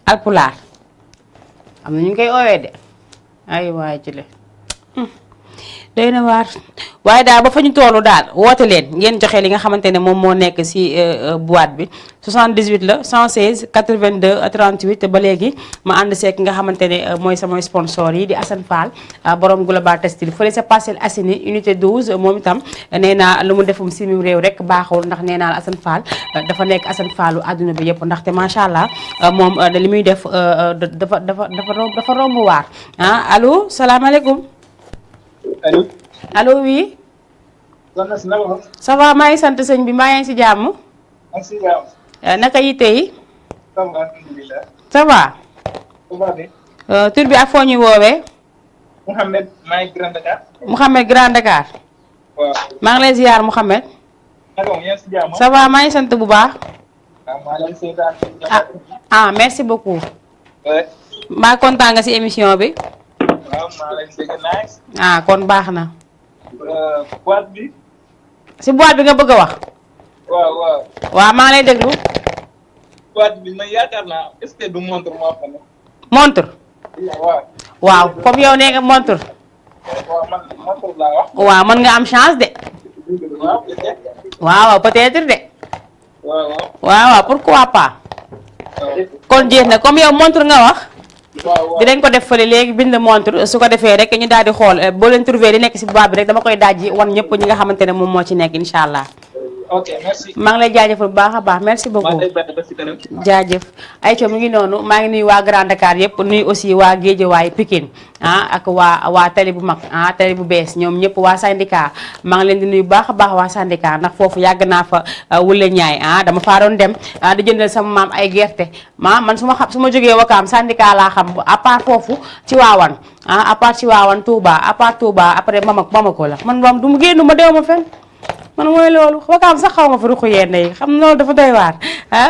alpulaar am na ñu ngi koy oowee de ay waay ci le doy na waar waaye daal ba fa ñu toolu daal woote leen ngeen joxe li nga xamante ne moom moo nekk ci boîte bi 78 la 116 82 38 ba léegi ma ànd seek nga xamante ne mooy samay sponsor yi di Assane Fall borom Global Textile fële sa Parcelles Assainies unité 12 moom itam nee naa lu mu defum si mim réew rek baaxul ndax nee naa la Assane Fall dafa nekk Assane Fallu àdduna bi yëpp ndaxte macha allah moom li muy def dafa romb waar allo salaamaaleykum. allo. allo oui. soxna si naka la. ça va maa ngi sant sëñ bi maa ngi si jàmm. maa ngi si jàmm. naka yitte yi. ça va alhamdulilah. ça va. ça va de. tur bi ak foo ñuy woowee. Mouhamed maa ngi Grand Dakar. Mouhamed Grand Dakar. waaw. maa ngi lay ziar Mouhamed. naka yaa ngi si jàmm. ça va maa ngi sant bu baax. waaw maa ngi lay seetaan. merci beaucoup. ouais. maa kontaan nga si émission bi. waaw maa ngi lay seetaan nice. kon baax na. boîte bi. si boîte bi nga bëgg a wax. waaw. waaw maa ngi lay déglu. boîte bi man yaakaar naa est-ce que du montre moo fa nekk. montre. waaw comme yow nee nga montre. waaw man montre laa wax. waaw mën nga am chance de. waaw peut-être. waaw peut-être de. waaw pourquoi pas. kon jeex na comme yow montre nga wax. dinañ ko def fële léegi bind montre su ko defee rek ñu daal di xool boo leen trouvé li nekk si boîte bi rek dama koy dajji wan ñëpp ñi nga xamante ne moom moo ci nekk incha allah. ok merci. maa ngi lay jaajëfal bu baax a baax merci beaucoup. jaajëf ayca mu ngi noonu maa ngi nuyu waa Grand Dakar yëpp nuyu aussi waa Guédiawaye Pikine ak waa tali bu mag tali bu bees ñoom ñëpp waa syndicat maa ngi leen di nuyu bu baax a baax waa syndicat ndax foofu yàgg naa fa wule ñaay dama faa doon dem di jëndal sama maam ay gerte man su ma jógee Wakaam syndicat laa xam à part foofu ci waawan à part ci waawan Touba à part Touba après Bamako la man moom du mu génn ma dew ma fenn man mooy loolu Wakaam sax xaw ma fa ruqu yenn yi xam loolu dafa doy waar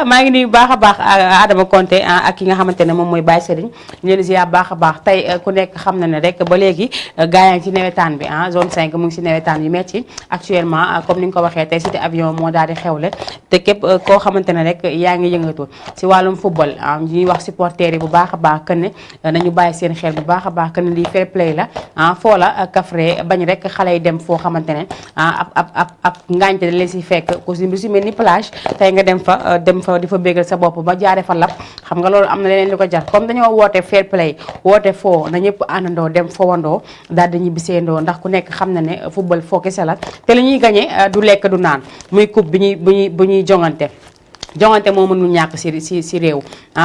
maa ngi nuyu baax a baax Adama Konté ak ki nga xamante ne moom mooy Baye Serigne ñu leen ziar baax a baax tey ku nekk xam na ne rek ba léegi gaa yaa ngi ci nawetaan bi zone 5 mu ngi ci nawetaan yu metti actuellement comme ni nga ko waxee tey cité avion moo daal di xewle te képp koo xamante ne rek yaa ngi yëngatu si wàllum football ñuy wax supporters yi bu baax a baax que ne nañu bàyyi seen xel bu baax a baax que ne lii fair play la foo la kafre bañ rek xale yi dem foo xamante ne ab ngaañte da leen si fekk ku si mel ni plage tey nga dem fa di fa bégal sa bopp ba jaare fa lap xam nga loolu am na leneen li ko jar comme dañoo woote fair play woote foo na ñëpp àndandoo dem fowandoo daal di ñibbiseendoo ndax ku nekk xam na ne football foo kese la te li ñuy gañe du lekk du naan muy coupe bu ñuy jongante moo mënul ñàkk si réew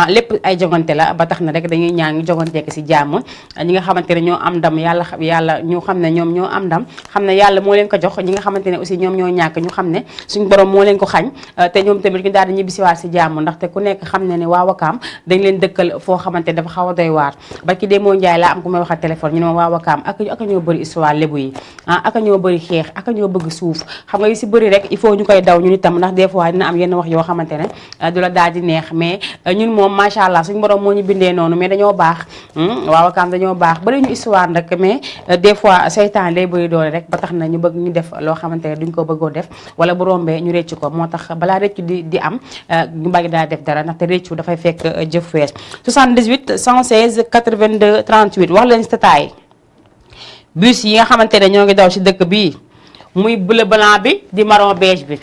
lépp ay jongante la ba tax na rek dañuy ñaan ñu jongante ko si jàmm ñi nga xamante ne ñoo am ndam yàlla ñu xam ne ñoom ñoo am ndam xam ne yàlla moo leen ko jox ñi nga xamante ne aussi ñoom ñoo ñàkk ñu xam ne suñu borom moo leen ko xañ te ñoom tamit ñu daal di ñibbisiwaat si jàmm ndaxte ku nekk xam ne ne waa Wakaam dañ leen dëkkal foo xamante dafa xaw a doy waar ba ki dee moo njaay laa am ku may wax a téléphone ñu ne ma waa Wakaam ak ñoo bëri histoire lébu yi ak ñoo bëri xeex ak ñoo bëgg suuf xam nga yu si bëri rek il faut ñu koy daw ñun itam ndax des fois dina am yenn wax yoo xamante ne du la daal di neex mais ñun moom macha allah suñu borom moo ñu bindee noonu mais dañoo baax waa Wakaam dañoo baax bëri ñu histoire nag mais des fois seytaan lay bëri doole rek ba tax na ñu bëgg ñu def loo xamante ne duñ ko bëggoo def wala bu rombee ñu réccu ko moo tax balaa réccu di am ñu bàyyi daal def dara ndaxte réccu dafay fekk jëf wees 78 116 82 38 wax leen si tataay bus yi nga xamante ne ñoo ngi daw si dëkk bii muy bleu blanc bi di marron beige bi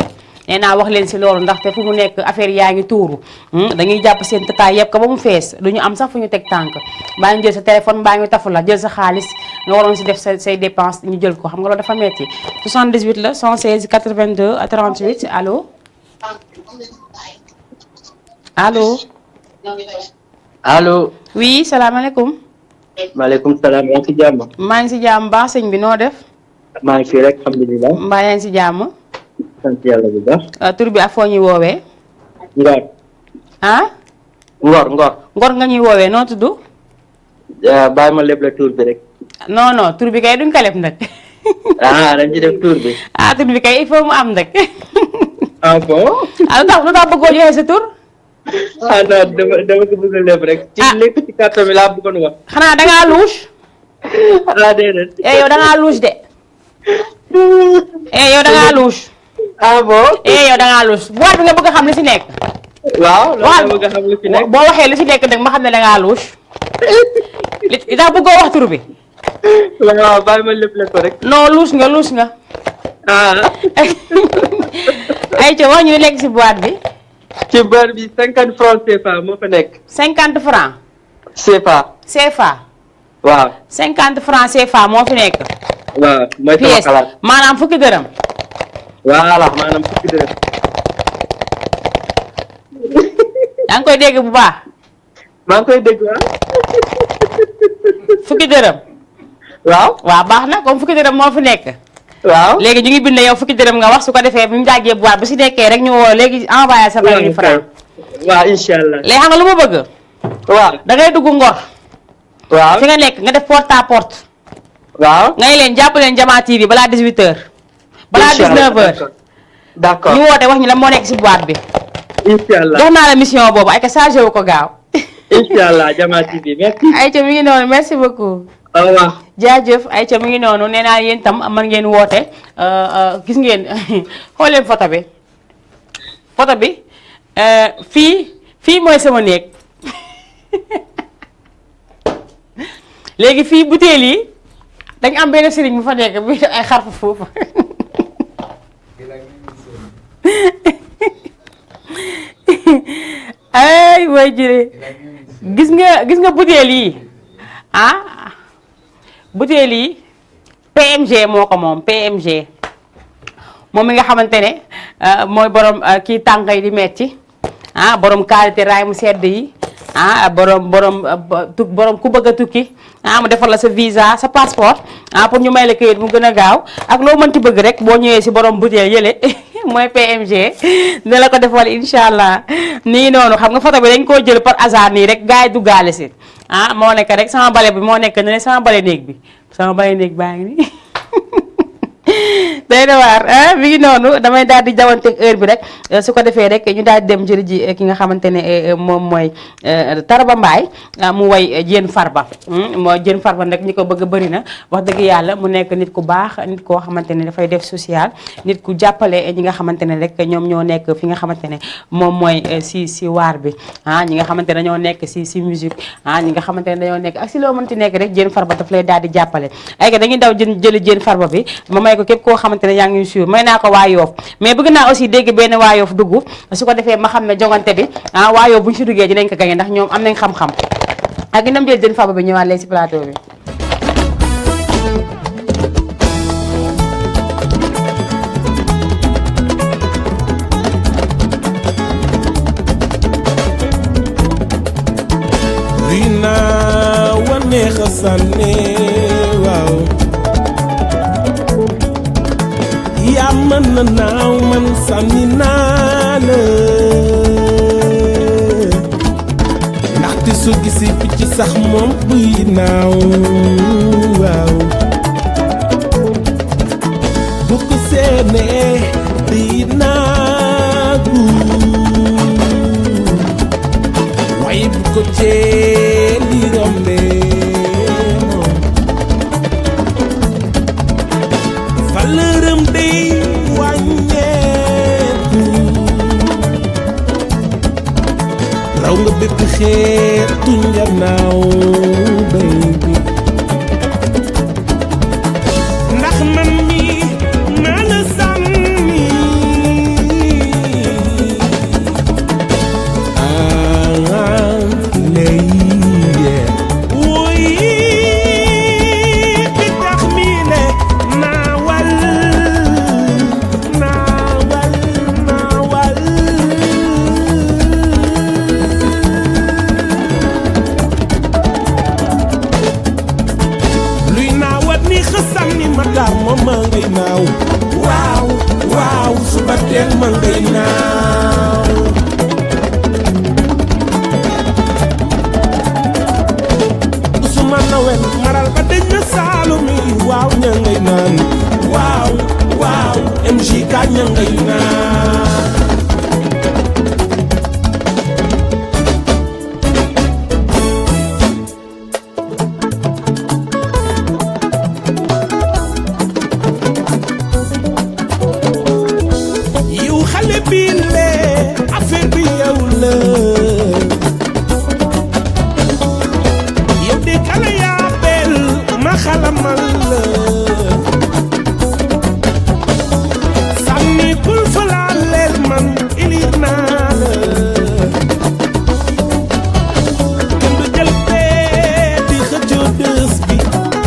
nee naa wax leen si loolu ndaxte fu mu nekk affaire yaa ngi tuuru dañuy jàpp seen tataay yëpp ko ba mu fees du ñu am sax fu ñu teg tànk mbaa ñu jël sa téléphone mbaa ñu tafu la jël sa xaalis nga waroon si def say dépense ñu jël ko xam nga loolu dafa metti 78 la 116 82 38 allo allo. allo. oui salaamaaleykum. maaleykum salaam yaa ngi si jàmm. maa ngi si jàmm baax sëñ bi noo def. maa ngi fi rek alhamdulilah. mbaa yaa ngi si jàmm. sant yàlla bu baax. tur bi ak foo ñuy woowee. Ngor. ah. Ngor. Ngor nga ñuy woowee noo tudd. bàyyi ma lépp la tur bi rek. non tur bi kay duñ ko leb nag. dañ ci def tur bi. tur bi kay il faut mu am nag. bon. lu tax bëggoo joxe sa tur. non dama ko bëgg a lépp rek. ci lépp ci kàttan bi laa bëggoon wax. xanaa dangaa louche. déedéet. yow dangaa louche de. yow dangaa louche. bon. yow dangaa louche boîte bi nga bëgg a xam li si nekk. waaw loolu bëgg a xam li si nekk. boo waxee li si nekk nag ma xam ne dangaa louche. li tax bëggoo wax tur bi. waaw bàyyi ma lépp la ko rek. non louche nga. ayca wax ñu nekk si boîte bi. ci boîte bi 50 francs CFA moo fa nekk. 50 francs. CFA. waaw 50 francs CFA moo fi nekk. waaw mooy sama xalaat. maanaam fukki dërëm. voilà maanaam fukki dërëm. yaa ngi koy dégg bu baax. maa ngi koy dégg waaw. fukki dërëm. waaw baax na comme fukki dërëm moo fi nekk. waaw léegi ñu ngi bind yow fukki dërëm nga wax su ko defee bu ñu daajee boîte bu si nekkee rek ñu woo léegi envoyé sa 20 000 francs. waaw incha allah. léegi xam nga lu ma bëgg. waaw da ngay dugg Ngor. waaw fi nga nekk nga def porte à porte. waaw ngay leen jàpp leen Jama TV balaa 18h. balaa 19h. d'accord ñu woote wax ñu la moo nekk si boîte bi. incha allah jox naa la mission boobu ay ka chargé wu ko gaaw. incha allah Jama TV merci. ayca mi ngi noonu merci beaucoup. au revoir. jaajëf ayca mi ngi noonu nee naa yéen tam mën ngeen woote gis ngeen xool leen photo bi fii mooy sama néeg léegi fii butéel yi dañ am benn sëriñ bu fa nekk bi ay xarfa foofu ay way jëlee gis nga butéel yi butéel yi PMG moo ko moom PMG moom mi nga xamante ne mooy borom kii tànk yi di metti borom qualité raay mu sedd yi borom ku bëgg a tukki mu defal la sa visa sa passeport pour ñu may la këyit mu gën a gaaw ak loo mënti bëgg rek boo ñëwee si borom butéel yële mooy PMG ne la ko defal incha allah nii noonu xam nga photo bi dañ koo jël par hasard nii rek gars yi duggaale si moo nekk rek sama bale bi moo nekk ne sama bale néeg bi sama bale néeg baa ngi nii day na waar mi ngi noonu damay daal di jawanteeg heure bi rek su ko defee rek ñu daal di dem jëli ji ki nga xamante ne moom mooy Tarba Mbaye mu way Diène Farba mooy Diène Farba nag ñi ko bëgg bëri na wax dëgg yàlla mu nekk nit ku baax nit koo xamante ne dafay def social nit ku jàppale ñi nga xamante ne rek ñoom ñoo nekk fi nga xamante ne moom mooy si waar bi ñi nga xamante ne dañoo nekk si musique ñi nga xamante ne dañoo nekk ak si loo mënti nekk rek Diène Farba daf lay daal di jàppale ay ka dañuy daw jëli Diène Farba bi ma may ko képp koo xamante ne yaa ngi suivre may naa ko waa Yoof mais bëgg naa aussi dégg benn waa Yoof dugg su ko defee ma xam ne jongante bi waa Yoof bu ñu si duggee dinañ ko gañe ndax ñoom am nañ xam-xam ak gi nam jël Diène Farba bi ñëwaat léegi si plateau bi rina wane xasane waaw yaa mën na naaw man sànni naa la ndaxte su gisee picc sax moom buy naaw waaw bu ko seenee di naagu waaye bu ko ceeli rombee valeuram day wàññeeku raw nga bépp xeetu njanaaw baby ndax man mi maa la sànni lay woy bi tax mi le naawal naaw waaw waaw suba teel ma ngay naaw suma nawel maral ba dëj na saalumi waaw ña ngay naan waaw waaw MJK ña ngay naan yow xale bi le affaire bi yow la yow de kala yaa bel ma xalamal la sànni bul fa laaleel man ilir naa la kenn du jël bee di xëccoo dës bi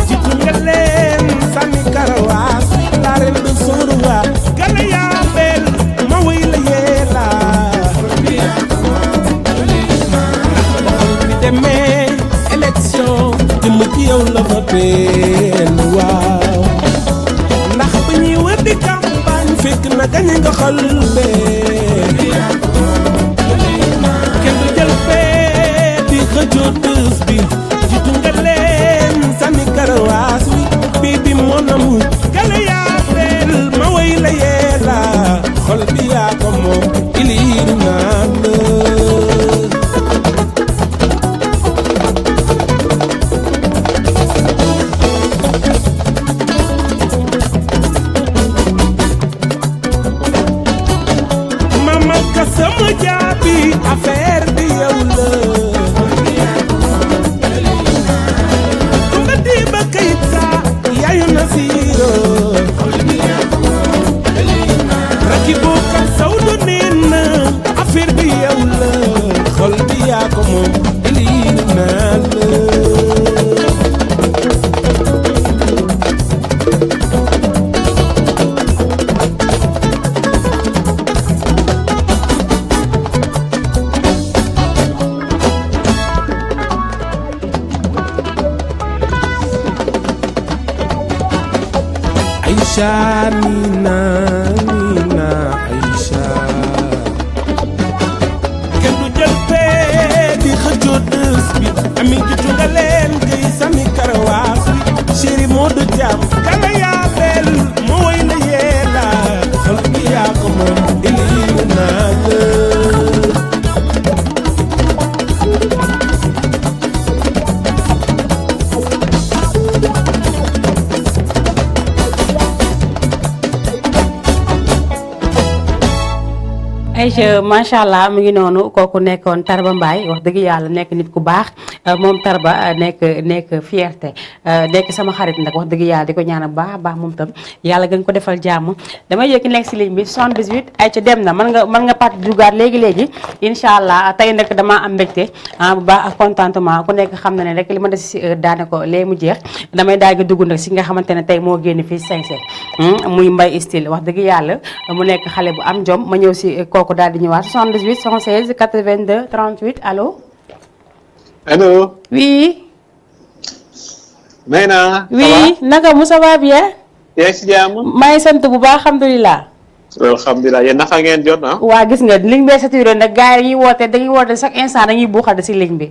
jiitu nga leen sànni karawaas la reine de Sorowa kala yaa bel ma wéy la yeela bi demee élection jëmm ci yow la fa teen waaw ndax ba ñuy wër di campagne fekk na gañe nga xol bee kenn du jël bee di xëccoo dës bi jiitu nga leen sànni karawaas wi bii bi mon amour gala yaa bel ma woy la yeela xol bi yaa ko moom iliir naa la mama ka sama jaabi affaire bi yow la kumba di ba kayita yaayu Nasiro raki bokkam sawdu neen affaire bi yow la xol bi yaa ko moom iliir naa la Aïcha Nina Aïcha kenn du jël fee di xëccoo dës bi ami jiitu nga leen gay sami karawaas wi chéri moo du jàmm kala yaa bel moo woy la yeela xol bi yaa ko moom iliir naa la Aïcha macha allah mu ngi noonu kooku nekkoon Tarba Mbaye wax dëgg yàlla nekk nit ku baax moom Tarba nekk fierté nekk sama xarit nag wax dëgg yàlla di ko ñaanal baax a baax moom tam yàlla gën ko defal jàmm damay yëkki nekk si ligne bi 78 Aïcha dem na mën nga parti dugaat léegi incha allah tey nag damaa am mbégte bu baax ak contentement ku nekk xam na ne rek li ma des si daane ko léegi mu jeex damay daal di dugg nag si nga xamante ne tey moo génn fii sañse muy Mbaye Style wax dëgg yàlla mu nekk xale bu am jom ma ñëw si kooku daal di ñëwaat 78 116 82 38 allo. allo. oui. Mayna. oui naka Moussa va bien. yaa ngi si jàmm. maa ngi sant bu baax alhamdulilah. alhamdulilah yéen naka ngeen jot ah. waa gis nga ligne bee saturé nag gars yi dañuy woote chaque instant dañuy buuxante si ligne bi.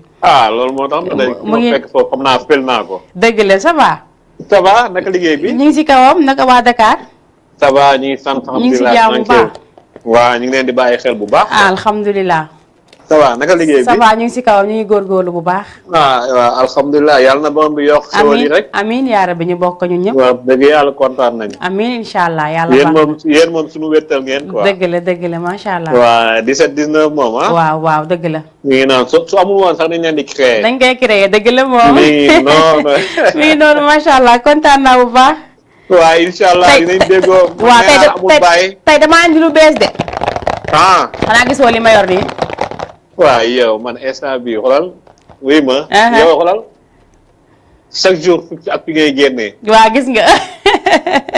loolu moo tax. mu ngi fekk foofu xam naa fël naa ko. dëgg la ça va. ça va naka liggéey bi. ñu ngi si kawam naka waa Dakar. ça va ñu ngi sant alhamdulilah ñu ngi si jàmm bu baax. waaw ñu ngi leen di bàyyi xel bu baax. alhamdulilah. ça va naka liggéey bi ça va ñu ngi si kawam ñu ngi góorgóorlu bu baax. waaw alhamdulilah yàlla na borom bi yokk xéwal yi rek. amiin yaa rabbi ñu bokk ñun ñëpp. waaw dëgg yàlla kontaan nañu. amiin incha allah yàlla baax yéen moom suñu wéttal ngeen quoi. dëgg la macha allah. waaw 17 19 moom ah. waaw dëgg la. mi ngi naan su amul woon sax dañ leen di créer. dañ koy créer dëgg la moom. mi ngi noonu macha allah kontaan naa bu baax. waaw incha allah dinañ déggoo. waaw tey damaa andi lu bees de. xanaa gisoo li ma yor nii. waaw yow man instant bii xoolal wuy ma. yow xoolal chaque jour ak fi ngay génnee. waa gis nga.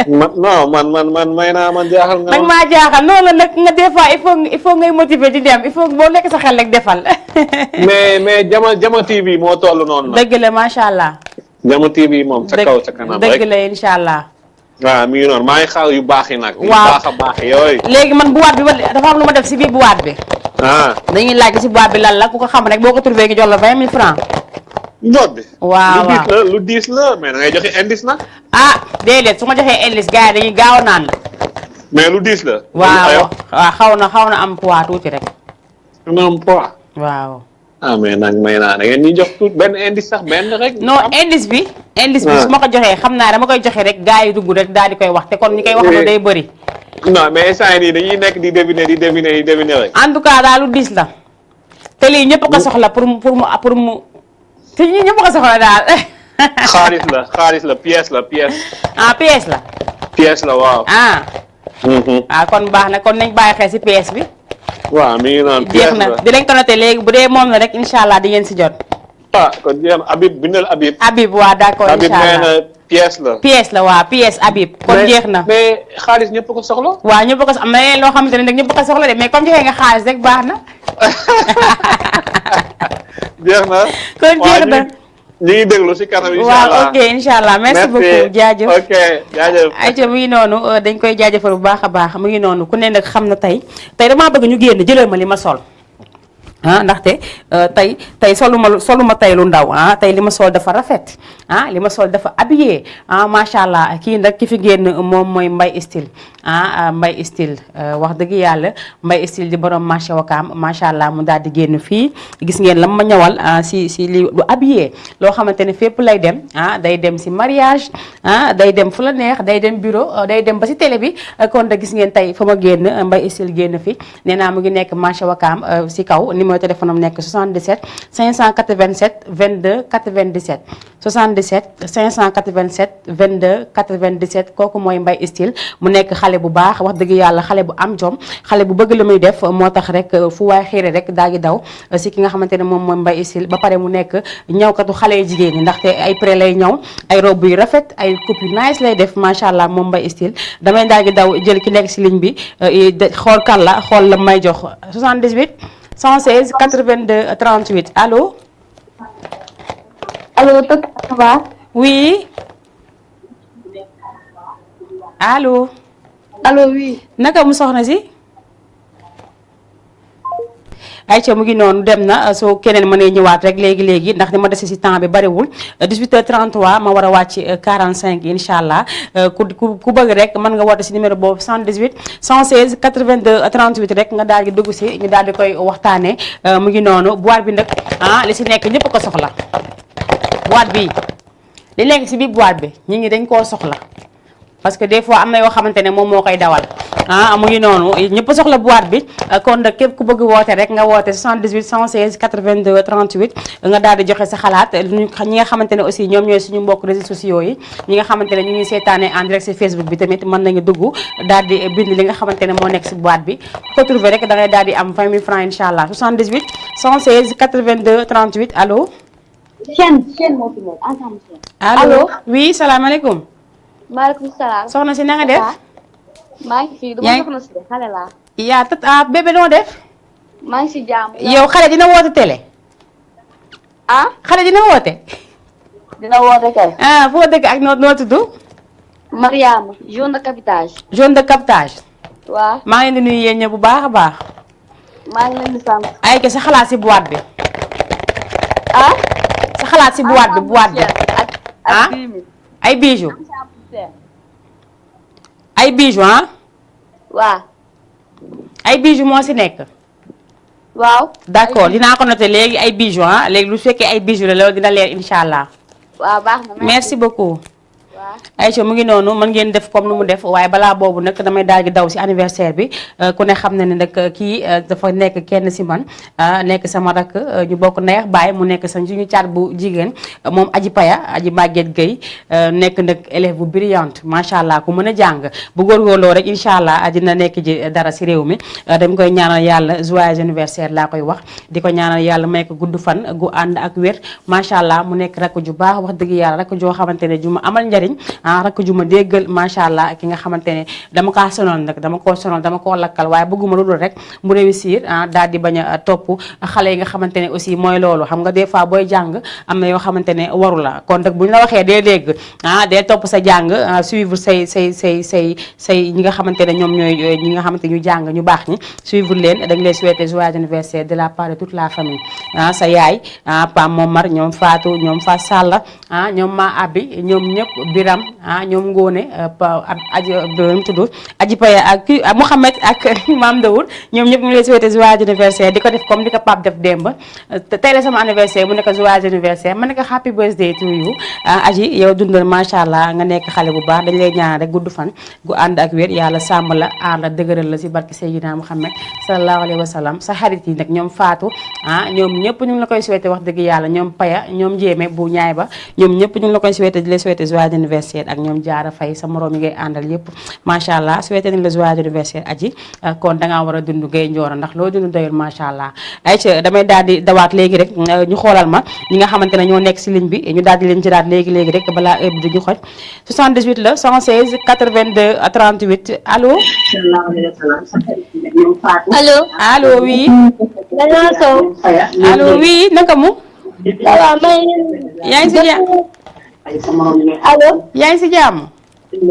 man may naa man jaaxal nga. nag maa jaaxal noonu la nag nga des fois il faut ngay motiver di dem il faut boo nekk sa xel rek defal. mais Jama TV moo toll noonu nag. dëgg la macha allah. Jama TV moom sa kaw sa kanam rek dëgg la incha allah. waaw mi ngi noonu maa ngi xaar yu baax yi nag. waaw yu baax yooyu. léegi man boîte bi dafa am lu ma def si biir boîte bi. dañuy laaj si boîte bi lan la ku ko xam rek boo ko trouvé gi jox la 20 000 francs. njoot bi. waaw lu diis la mais da ngay joxe indice nag. déedéet su ma joxee indice gars yi dañuy gaaw a naan la. mais lu diis la. waaw xaw na am poids tuuti rek. na am poids. waaw. mais nag may naa da ngeen ñuy jox tuuti benn indice sax benn rek. non indice bi. indice bi su ma ko joxee xam naa dama koy joxe rek gars yi dugg rek daal di koy wax te kon ñi koy waxandoo day bëri. non mais instant yii dañuy nekk di deviner rek. en tout cas daal lu diis la. te lii ñëpp ko soxla pour mu te ñii ñëpp ko soxla daal. xaalis la pièce la. pièce la. pièce la waaw. kon baax na kon nañ bàyyi xel si pièce bi. waaw mi ngi noonu pièce la jeex na dinañ ko noté léegi bu dee moom la rek incha allah di ngeen si jot. kon jeex na Habib bindal Habib. Habib waaw d'accord incha allah Habib nee na pièce la. pièce la waaw pièce Habib. kon jeex na mais xaalis ñëpp ko soxla. waaw ñëpp ko am na yeneen loo xamante ne nag ñëpp ko soxla de mais comme joxe nga xaalis rek baax na. jeex na. kon jeex na. ñu ngi déglu si kanam incha allah waaw ok incha allah merci beaucoup jaajëf ok jaajëf ayca mu ngi noonu dañ koy jaajëfal bu baax a baax mu ngi noonu ku ne nag xam na tey damaa bëgg ñu génn jëlal ma li ma sol ndaxte tey soluma tey lu ndaw tey li ma sol dafa rafet li ma sol dafa habillé macha allah kii nag ki fi génn moom mooy Mbaye Style Mbaye Style wax dëgg yàlla Mbaye Style di borom marché Wakaam macha allah mu daal di génn fii gis ngeen la ma ñëwal si li du habillé loo xamante ne fépp lay dem day dem si mariage day dem fu la neex day dem bureau day dem ba si télé bi kon da gis ngeen tey fa ma génn Mbaye Style génn fi nee naa mu ngi nekk marché Wakaam si kaw numéro téléphone am nekk 77 587 22 97 77 587 22 97 kooku mooy Mbaye Style mu nekk xale bu baax wax dëgg yàlla xale bu am jom xale bu bëgg la muy def moo tax rek fu waay xiire rek daa ngi daw si ki nga xamante ne moom mooy Mbaye Style ba pare mu nekk ñawkatu xale yu jigéen ñi ndaxte ay pré lay ñaw ay robe yu rafet ay coupe yu nice lay def macha allah moom Mbaye Style damay daa ngi daw jël ki nekk si ligne bi xool kan la xool la may jox 78 116 82 38 allo. allo Tata ça va. oui. allo. allo oui. naka mu soxna si. ayca mu ngi noonu dem na soo keneen mënee ñëwaat rek léegi ndax dama dese si temps bi bariwul 18h33 ma war a wàcc 45 incha allah ku bëgg rek mën nga woote si numéro boobu 78 116 82 38 rek nga daal di dugg si ñu daal di koy waxtaanee mu ngi noonu boîte bi nag li si nekk ñëpp ko soxla boîte bi li nekk si biir boîte bi ñi ngi dañ koo soxla parce que des fois am na yoo xamante ne moom moo koy dawal mu ngi noonu ñëpp soxla boîte bi kon nag képp ku bëgg woote rek nga woote 78 116 82 38 nga daal di joxe sa xalaat ñi nga xamante ne aussi ñoom ñooy suñu mbokk réseaux sociaux yi ñi nga xamante ne ñu ngi seetaane en direct si Facebook bi tamit mën nañu dugg daal di bind li nga xamante ne moo nekk si boîte bi ko trouvé rek da ngay daal di am 20 000 francs incha allah 78 116 82 38 allo. Chaîne moo fi nekk ensemble. allo oui salaamaaleykum. maaleykum salaam. soxna si na nga def. maa ngi fi dama soxna si xale laa. yaa tat bébé noo def. maa ngi si jàmm. yow xale dina woote télé. xale dina woote. dina woote kay. foo dëkk ak noo tudd. Mariama zone de captage. zone de captage. waaw. maa ngi leen di nuyu yéen ñëpp bu baax a baax. maa ngi leen di sant. ay ke sa xalaat si boîte bi. sa xalaat si boîte bi ay bijoux. ay bijoux waaw. ay bijoux moo si nekk. waaw. d'accord dinaa ko noter léegi ay bijoux léegi lu fekkee ay bijoux la loolu dina leer incha allah. waaw baax na merci beaucoup. Aïcha mu ngi noonu mën ngeen def comme nu mu def waaye balaa boobu nag damay daal di daw si anniversaire bi ku ne xam na ne nag kii dafa nekk kenn si man nekk sama rakk ñu bokk neex baay mu nekk sa suñu caat bu jigéen moom Aji Paya Aji Maguette Gueye nekk nag élève bu brillante macha allah ku mën a jàng bu góorgóorloo rek incha allah dina nekk ji dara si réew mi dañ koy ñaanal yàlla joyeux anniversaire laa koy wax di ko ñaanal yàlla may ko gudd fan gu ànd ak wér macha allah mu nekk rakk ju baax wax dëgg yàlla rakk joo xamante ne ju ma amal njariñ lañ rakk ju ma déggal macha allah ki nga xamante ne dama kaa sonal nag dama koo sonal dama koo lakkal waaye bëgguma lu dul rek mu réussir daal di bañ a topp xale yi nga xamante ne aussi mooy loolu xam nga des fois booy jàng am na yoo xamante ne waru la kon nag bu ñu la waxee dee dégg dee topp sa jàng suivre say ñi nga xamante ne ñoom ñooy ñi nga xamante ñu jàng ñu baax ñi suivre leen dañ lay souhaiter joyeux anniversaire de la part de toute la famille sa yaay Pam Momar ñoom Fatou ñoom Fa Salla ñoom Ma Abi ñoom ñëpp Biram ñoom Ngone tudd Aji Paya ak Mouhamed ak Mam Dawour ñoom ñëpp ñu lay souhaiter joyeux anniversaire di ko def comme di ko Pape def démb tey la sama anniversaire mu nekk joyeux anniversaire ma nekk happy birthday to you Aji yow dundal macha allah nga nekk xale bu baax dañ lay ñaan rek gudd fan gu ànd ak wér yàlla sàmm la aar la dëgëral la si barke Seydina Muhammad sallallahu alayhi wa sallam sa xarit yi nag ñoom Fatou ñoom ñëpp ñu ngi la koy souhaiter wax dëgg yàlla ñoom Paya ñoom Jéeme bu ñaay ba ñoom ñëpp ñu ngi la koy souhaiter di la souhaiter joyeux anniversaire ak ñoom Jaara Fay sa moroom yi ngay àndal yëpp macha allah souhaiter nañ la joyeux anniversaire Aji kon dangaa war a dund gay njoora ndax loo dund doyul macha allah ayca damay daal di dawaat léegi rek ñu xoolal ma ñi nga xamante ne ñoo nekk si ligne bi ñu daal di leen jëlaat léegi rek balaa heure bi duñu xoj 78 la 116 82 38 allo. allo oui. allo oui naka mu. yaa ngi si jàmm. allo. yaa ngi si jàmm.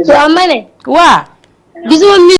waaw ma ne. waa. gisuma